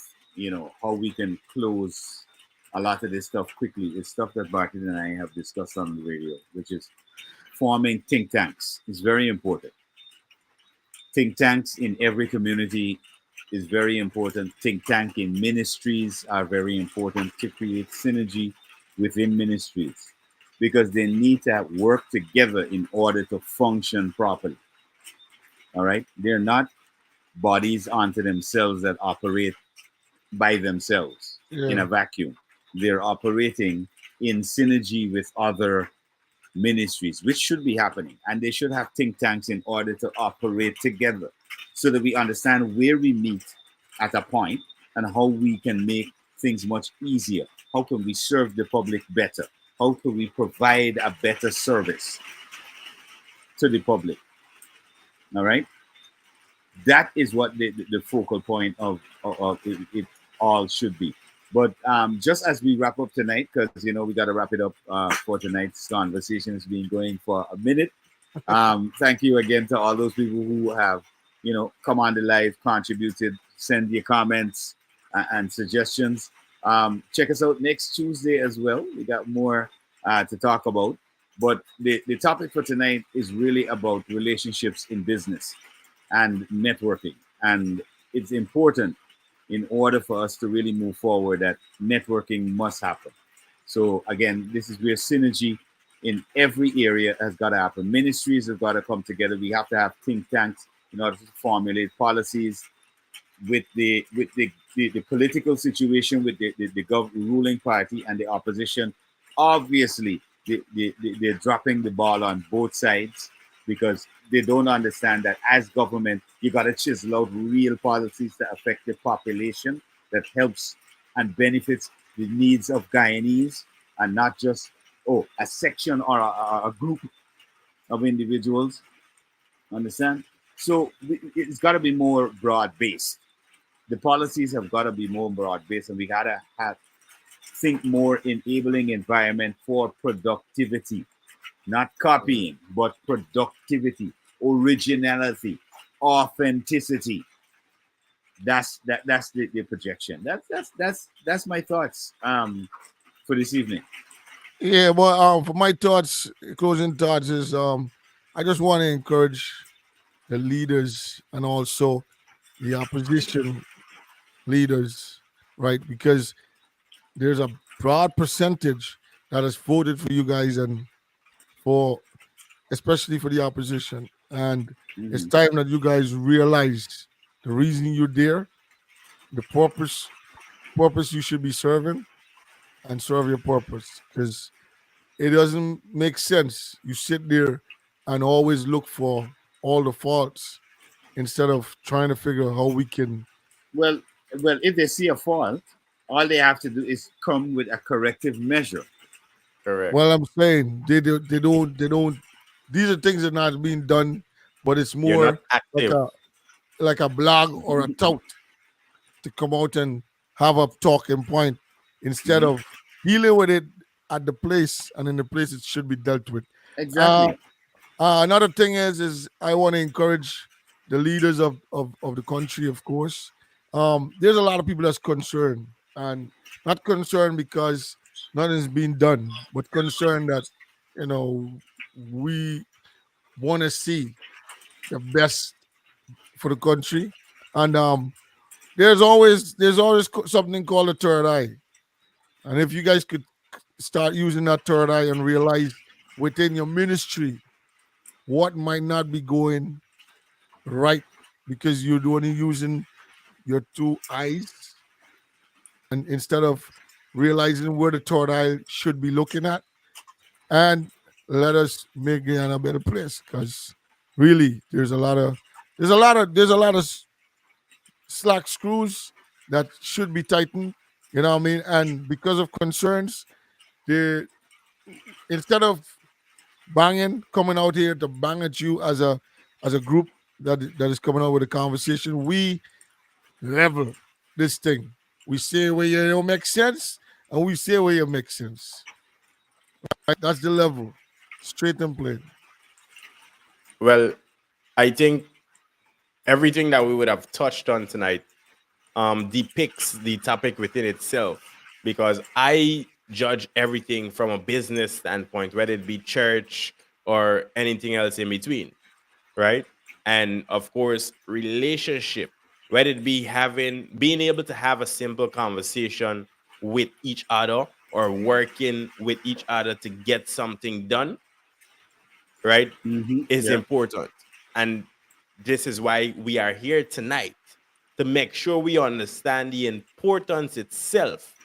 how we can close a lot of this stuff quickly is stuff that Barton and I have discussed on the radio, which is forming think tanks. Is very important. Think tanks in every community is very important. Think tank in ministries are very important to create synergy within ministries because they need to work together in order to function properly. All right. They're not bodies unto themselves that operate by themselves in Yeah. a vacuum. They're operating in synergy with other ministries, which should be happening. And they should have think tanks in order to operate together so that we understand where we meet at a point and how we can make things much easier. How can we serve the public better? How can we provide a better service to the public? All right. That is what the focal point of it all should be. But just as we wrap up tonight, because we got to wrap it up for tonight's conversation. It's been going for a minute. Thank you again to all those people who have come on the live, contributed, send your comments and suggestions. Check us out next Tuesday as well. We got more to talk about. But the topic for tonight is really about relationships in business and networking. And it's important in order for us to really move forward that networking must happen. So again, this is where synergy in every area has got to happen. Ministries have got to come together. We have to have think tanks in order to formulate policies with the political situation with the ruling party and the opposition. Obviously, they're dropping the ball on both sides because they don't understand that as government, you got to chisel out real policies that affect the population that helps and benefits the needs of Guyanese and not just a section or a group of individuals. Understand? So it's got to be more broad based. The policies have got to be more broad based, and we got to have think more enabling environment for productivity, not copying, but productivity, originality, authenticity. That's the projection. That's my thoughts for this evening. Yeah, well, for my thoughts, closing thoughts is I just want to encourage the leaders and also the opposition leaders, right? Because there's a broad percentage that has voted for you guys and for especially for the opposition. And it's Mhm. time that you guys realize the reason you're there, the purpose you should be serving, and serve your purpose. Because it doesn't make sense. You sit there and always look for all the faults instead of trying to figure out how we can. Well, well, if they see a fault, all they have to do is come with a corrective measure. Correct. Well, I'm saying they don't. These are things that are not being done, but it's You're not more like active. a blog or a tout to come out and have a talking point instead Mhm. of dealing with it at the place and in the place it should be dealt with. Uh, Exactly. Another thing is I want to encourage the leaders of the country, of course. There's a lot of people that's concerned and not concerned because nothing's being done, but concerned that we want to see the best for the country, and there's always something called a third eye, and if you guys could start using that third eye and realize within your ministry what might not be going right because you're only using your two eyes and instead of realizing where the third eye should be looking at, and let us make it a better place because really there's a lot of slack screws that should be tightened, you know what I mean, and because of concerns they instead of coming out here to bang at you as a group that is coming out with a conversation, we level this thing. We say where you don't make sense, and we say where you make sense. Right? That's the level, straight and plain. Well, I think everything that we would have touched on tonight depicts the topic within itself, because I judge everything from a business standpoint, whether it be church or anything else in between, right? And of course, relationship, whether it be being able to have a simple conversation with each other or working with each other to get something done, right, is important. And this is why we are here tonight, to make sure we understand the importance itself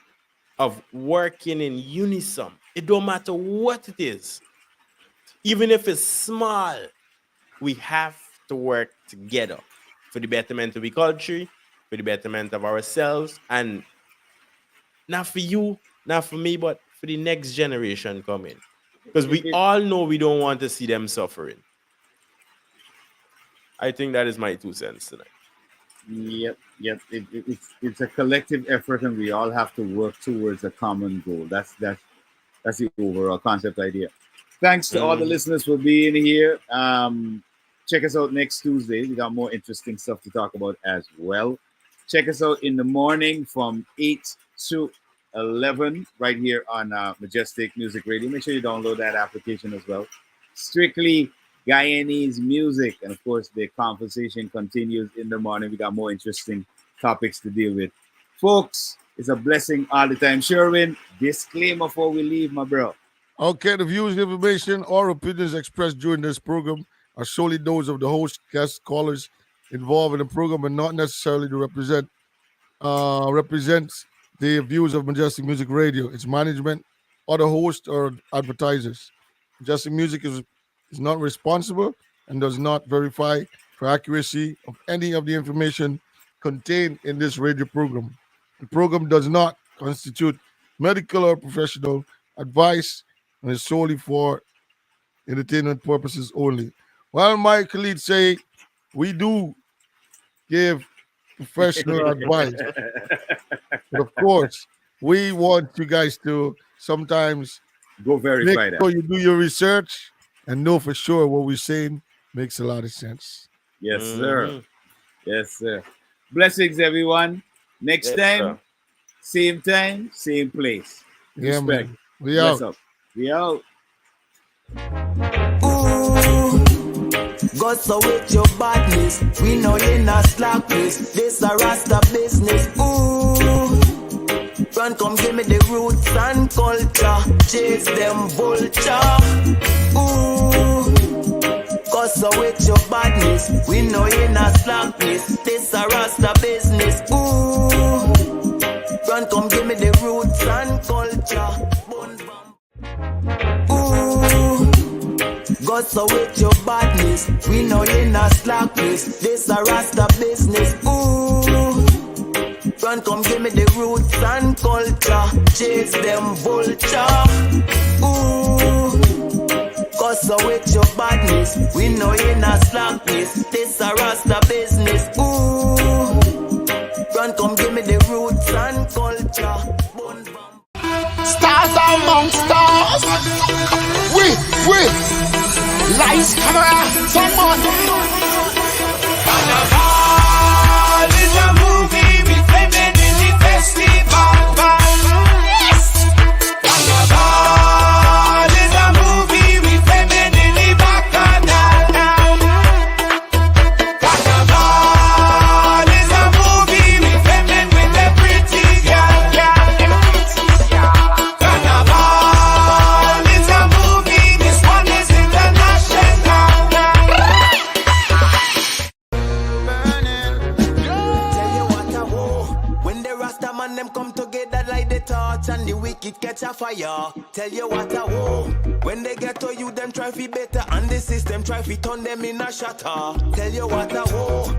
of working in unison. It don't matter what it is, even if it's small, we have to work together for the betterment of the country, for the betterment of ourselves, and not for you, not for me, but for the next generation coming. Because we all know we don't want to see them suffering. I think that is my 2 cents tonight. Yep. It's a collective effort, and we all have to work towards a common goal. That's the overall concept idea. Thanks to all the listeners for being here. Check us out next Tuesday. We got more interesting stuff to talk about as well. Check us out in the morning from 8 to 11 right here on Majestic Music Radio. Make sure you download that application as well. Strictly Guyanese music. And of course, the conversation continues in the morning. We got more interesting topics to deal with. Folks, it's a blessing all the time. Sherwin, disclaimer before we leave, my bro. Okay, the views, information, or opinions expressed during this program are solely those of the host, guest, callers involved in the program, and not necessarily to represents the views of Majestic Music Radio, its management, or the host or advertisers. Majestic Music is not responsible and does not verify for accuracy of any of the information contained in this radio program. The program does not constitute medical or professional advice and is solely for entertainment purposes only. While my colleagues say we do give professional advice, but of course, we want you guys to sometimes go verify that. So you do your research and know for sure what we're saying makes a lot of sense. Yes, sir. Yes, sir. Blessings, everyone. Next time, same time, same place. Yeah, respect. Man. We out. Up. We out. Ooh, go so with your badness. We know you're not slackness. This a Rasta business. Ooh, run, come give me the roots and culture. Chase them vulture. Ooh, go so with your badness. We know you're not slackness. This a Rasta business. Ooh, run, come give me the roots and culture. Ooh, go so with your badness. We know you're not slackness. This a Rasta business. Ooh, run, come give me the roots and culture. Chase them vulture. Ooh, go so with your badness. We know you're not slackness. This a Rasta business. Ooh, run, come give me the roots and culture. Stars among stars. We lights, camera, someone. Carnival is a movie with women in the festival. Yes. Carnival is a movie with women in the bacchanal. Carnival is a movie with women with the pretty girl. Carnival is a movie. This one is international. Tell you what I want. When the Rasta man them come together like the torch and the wicked catch a fire. Tell you what I want. When they get to you, them try fi better and the system try fi turn them in a shatter. Tell you what I want.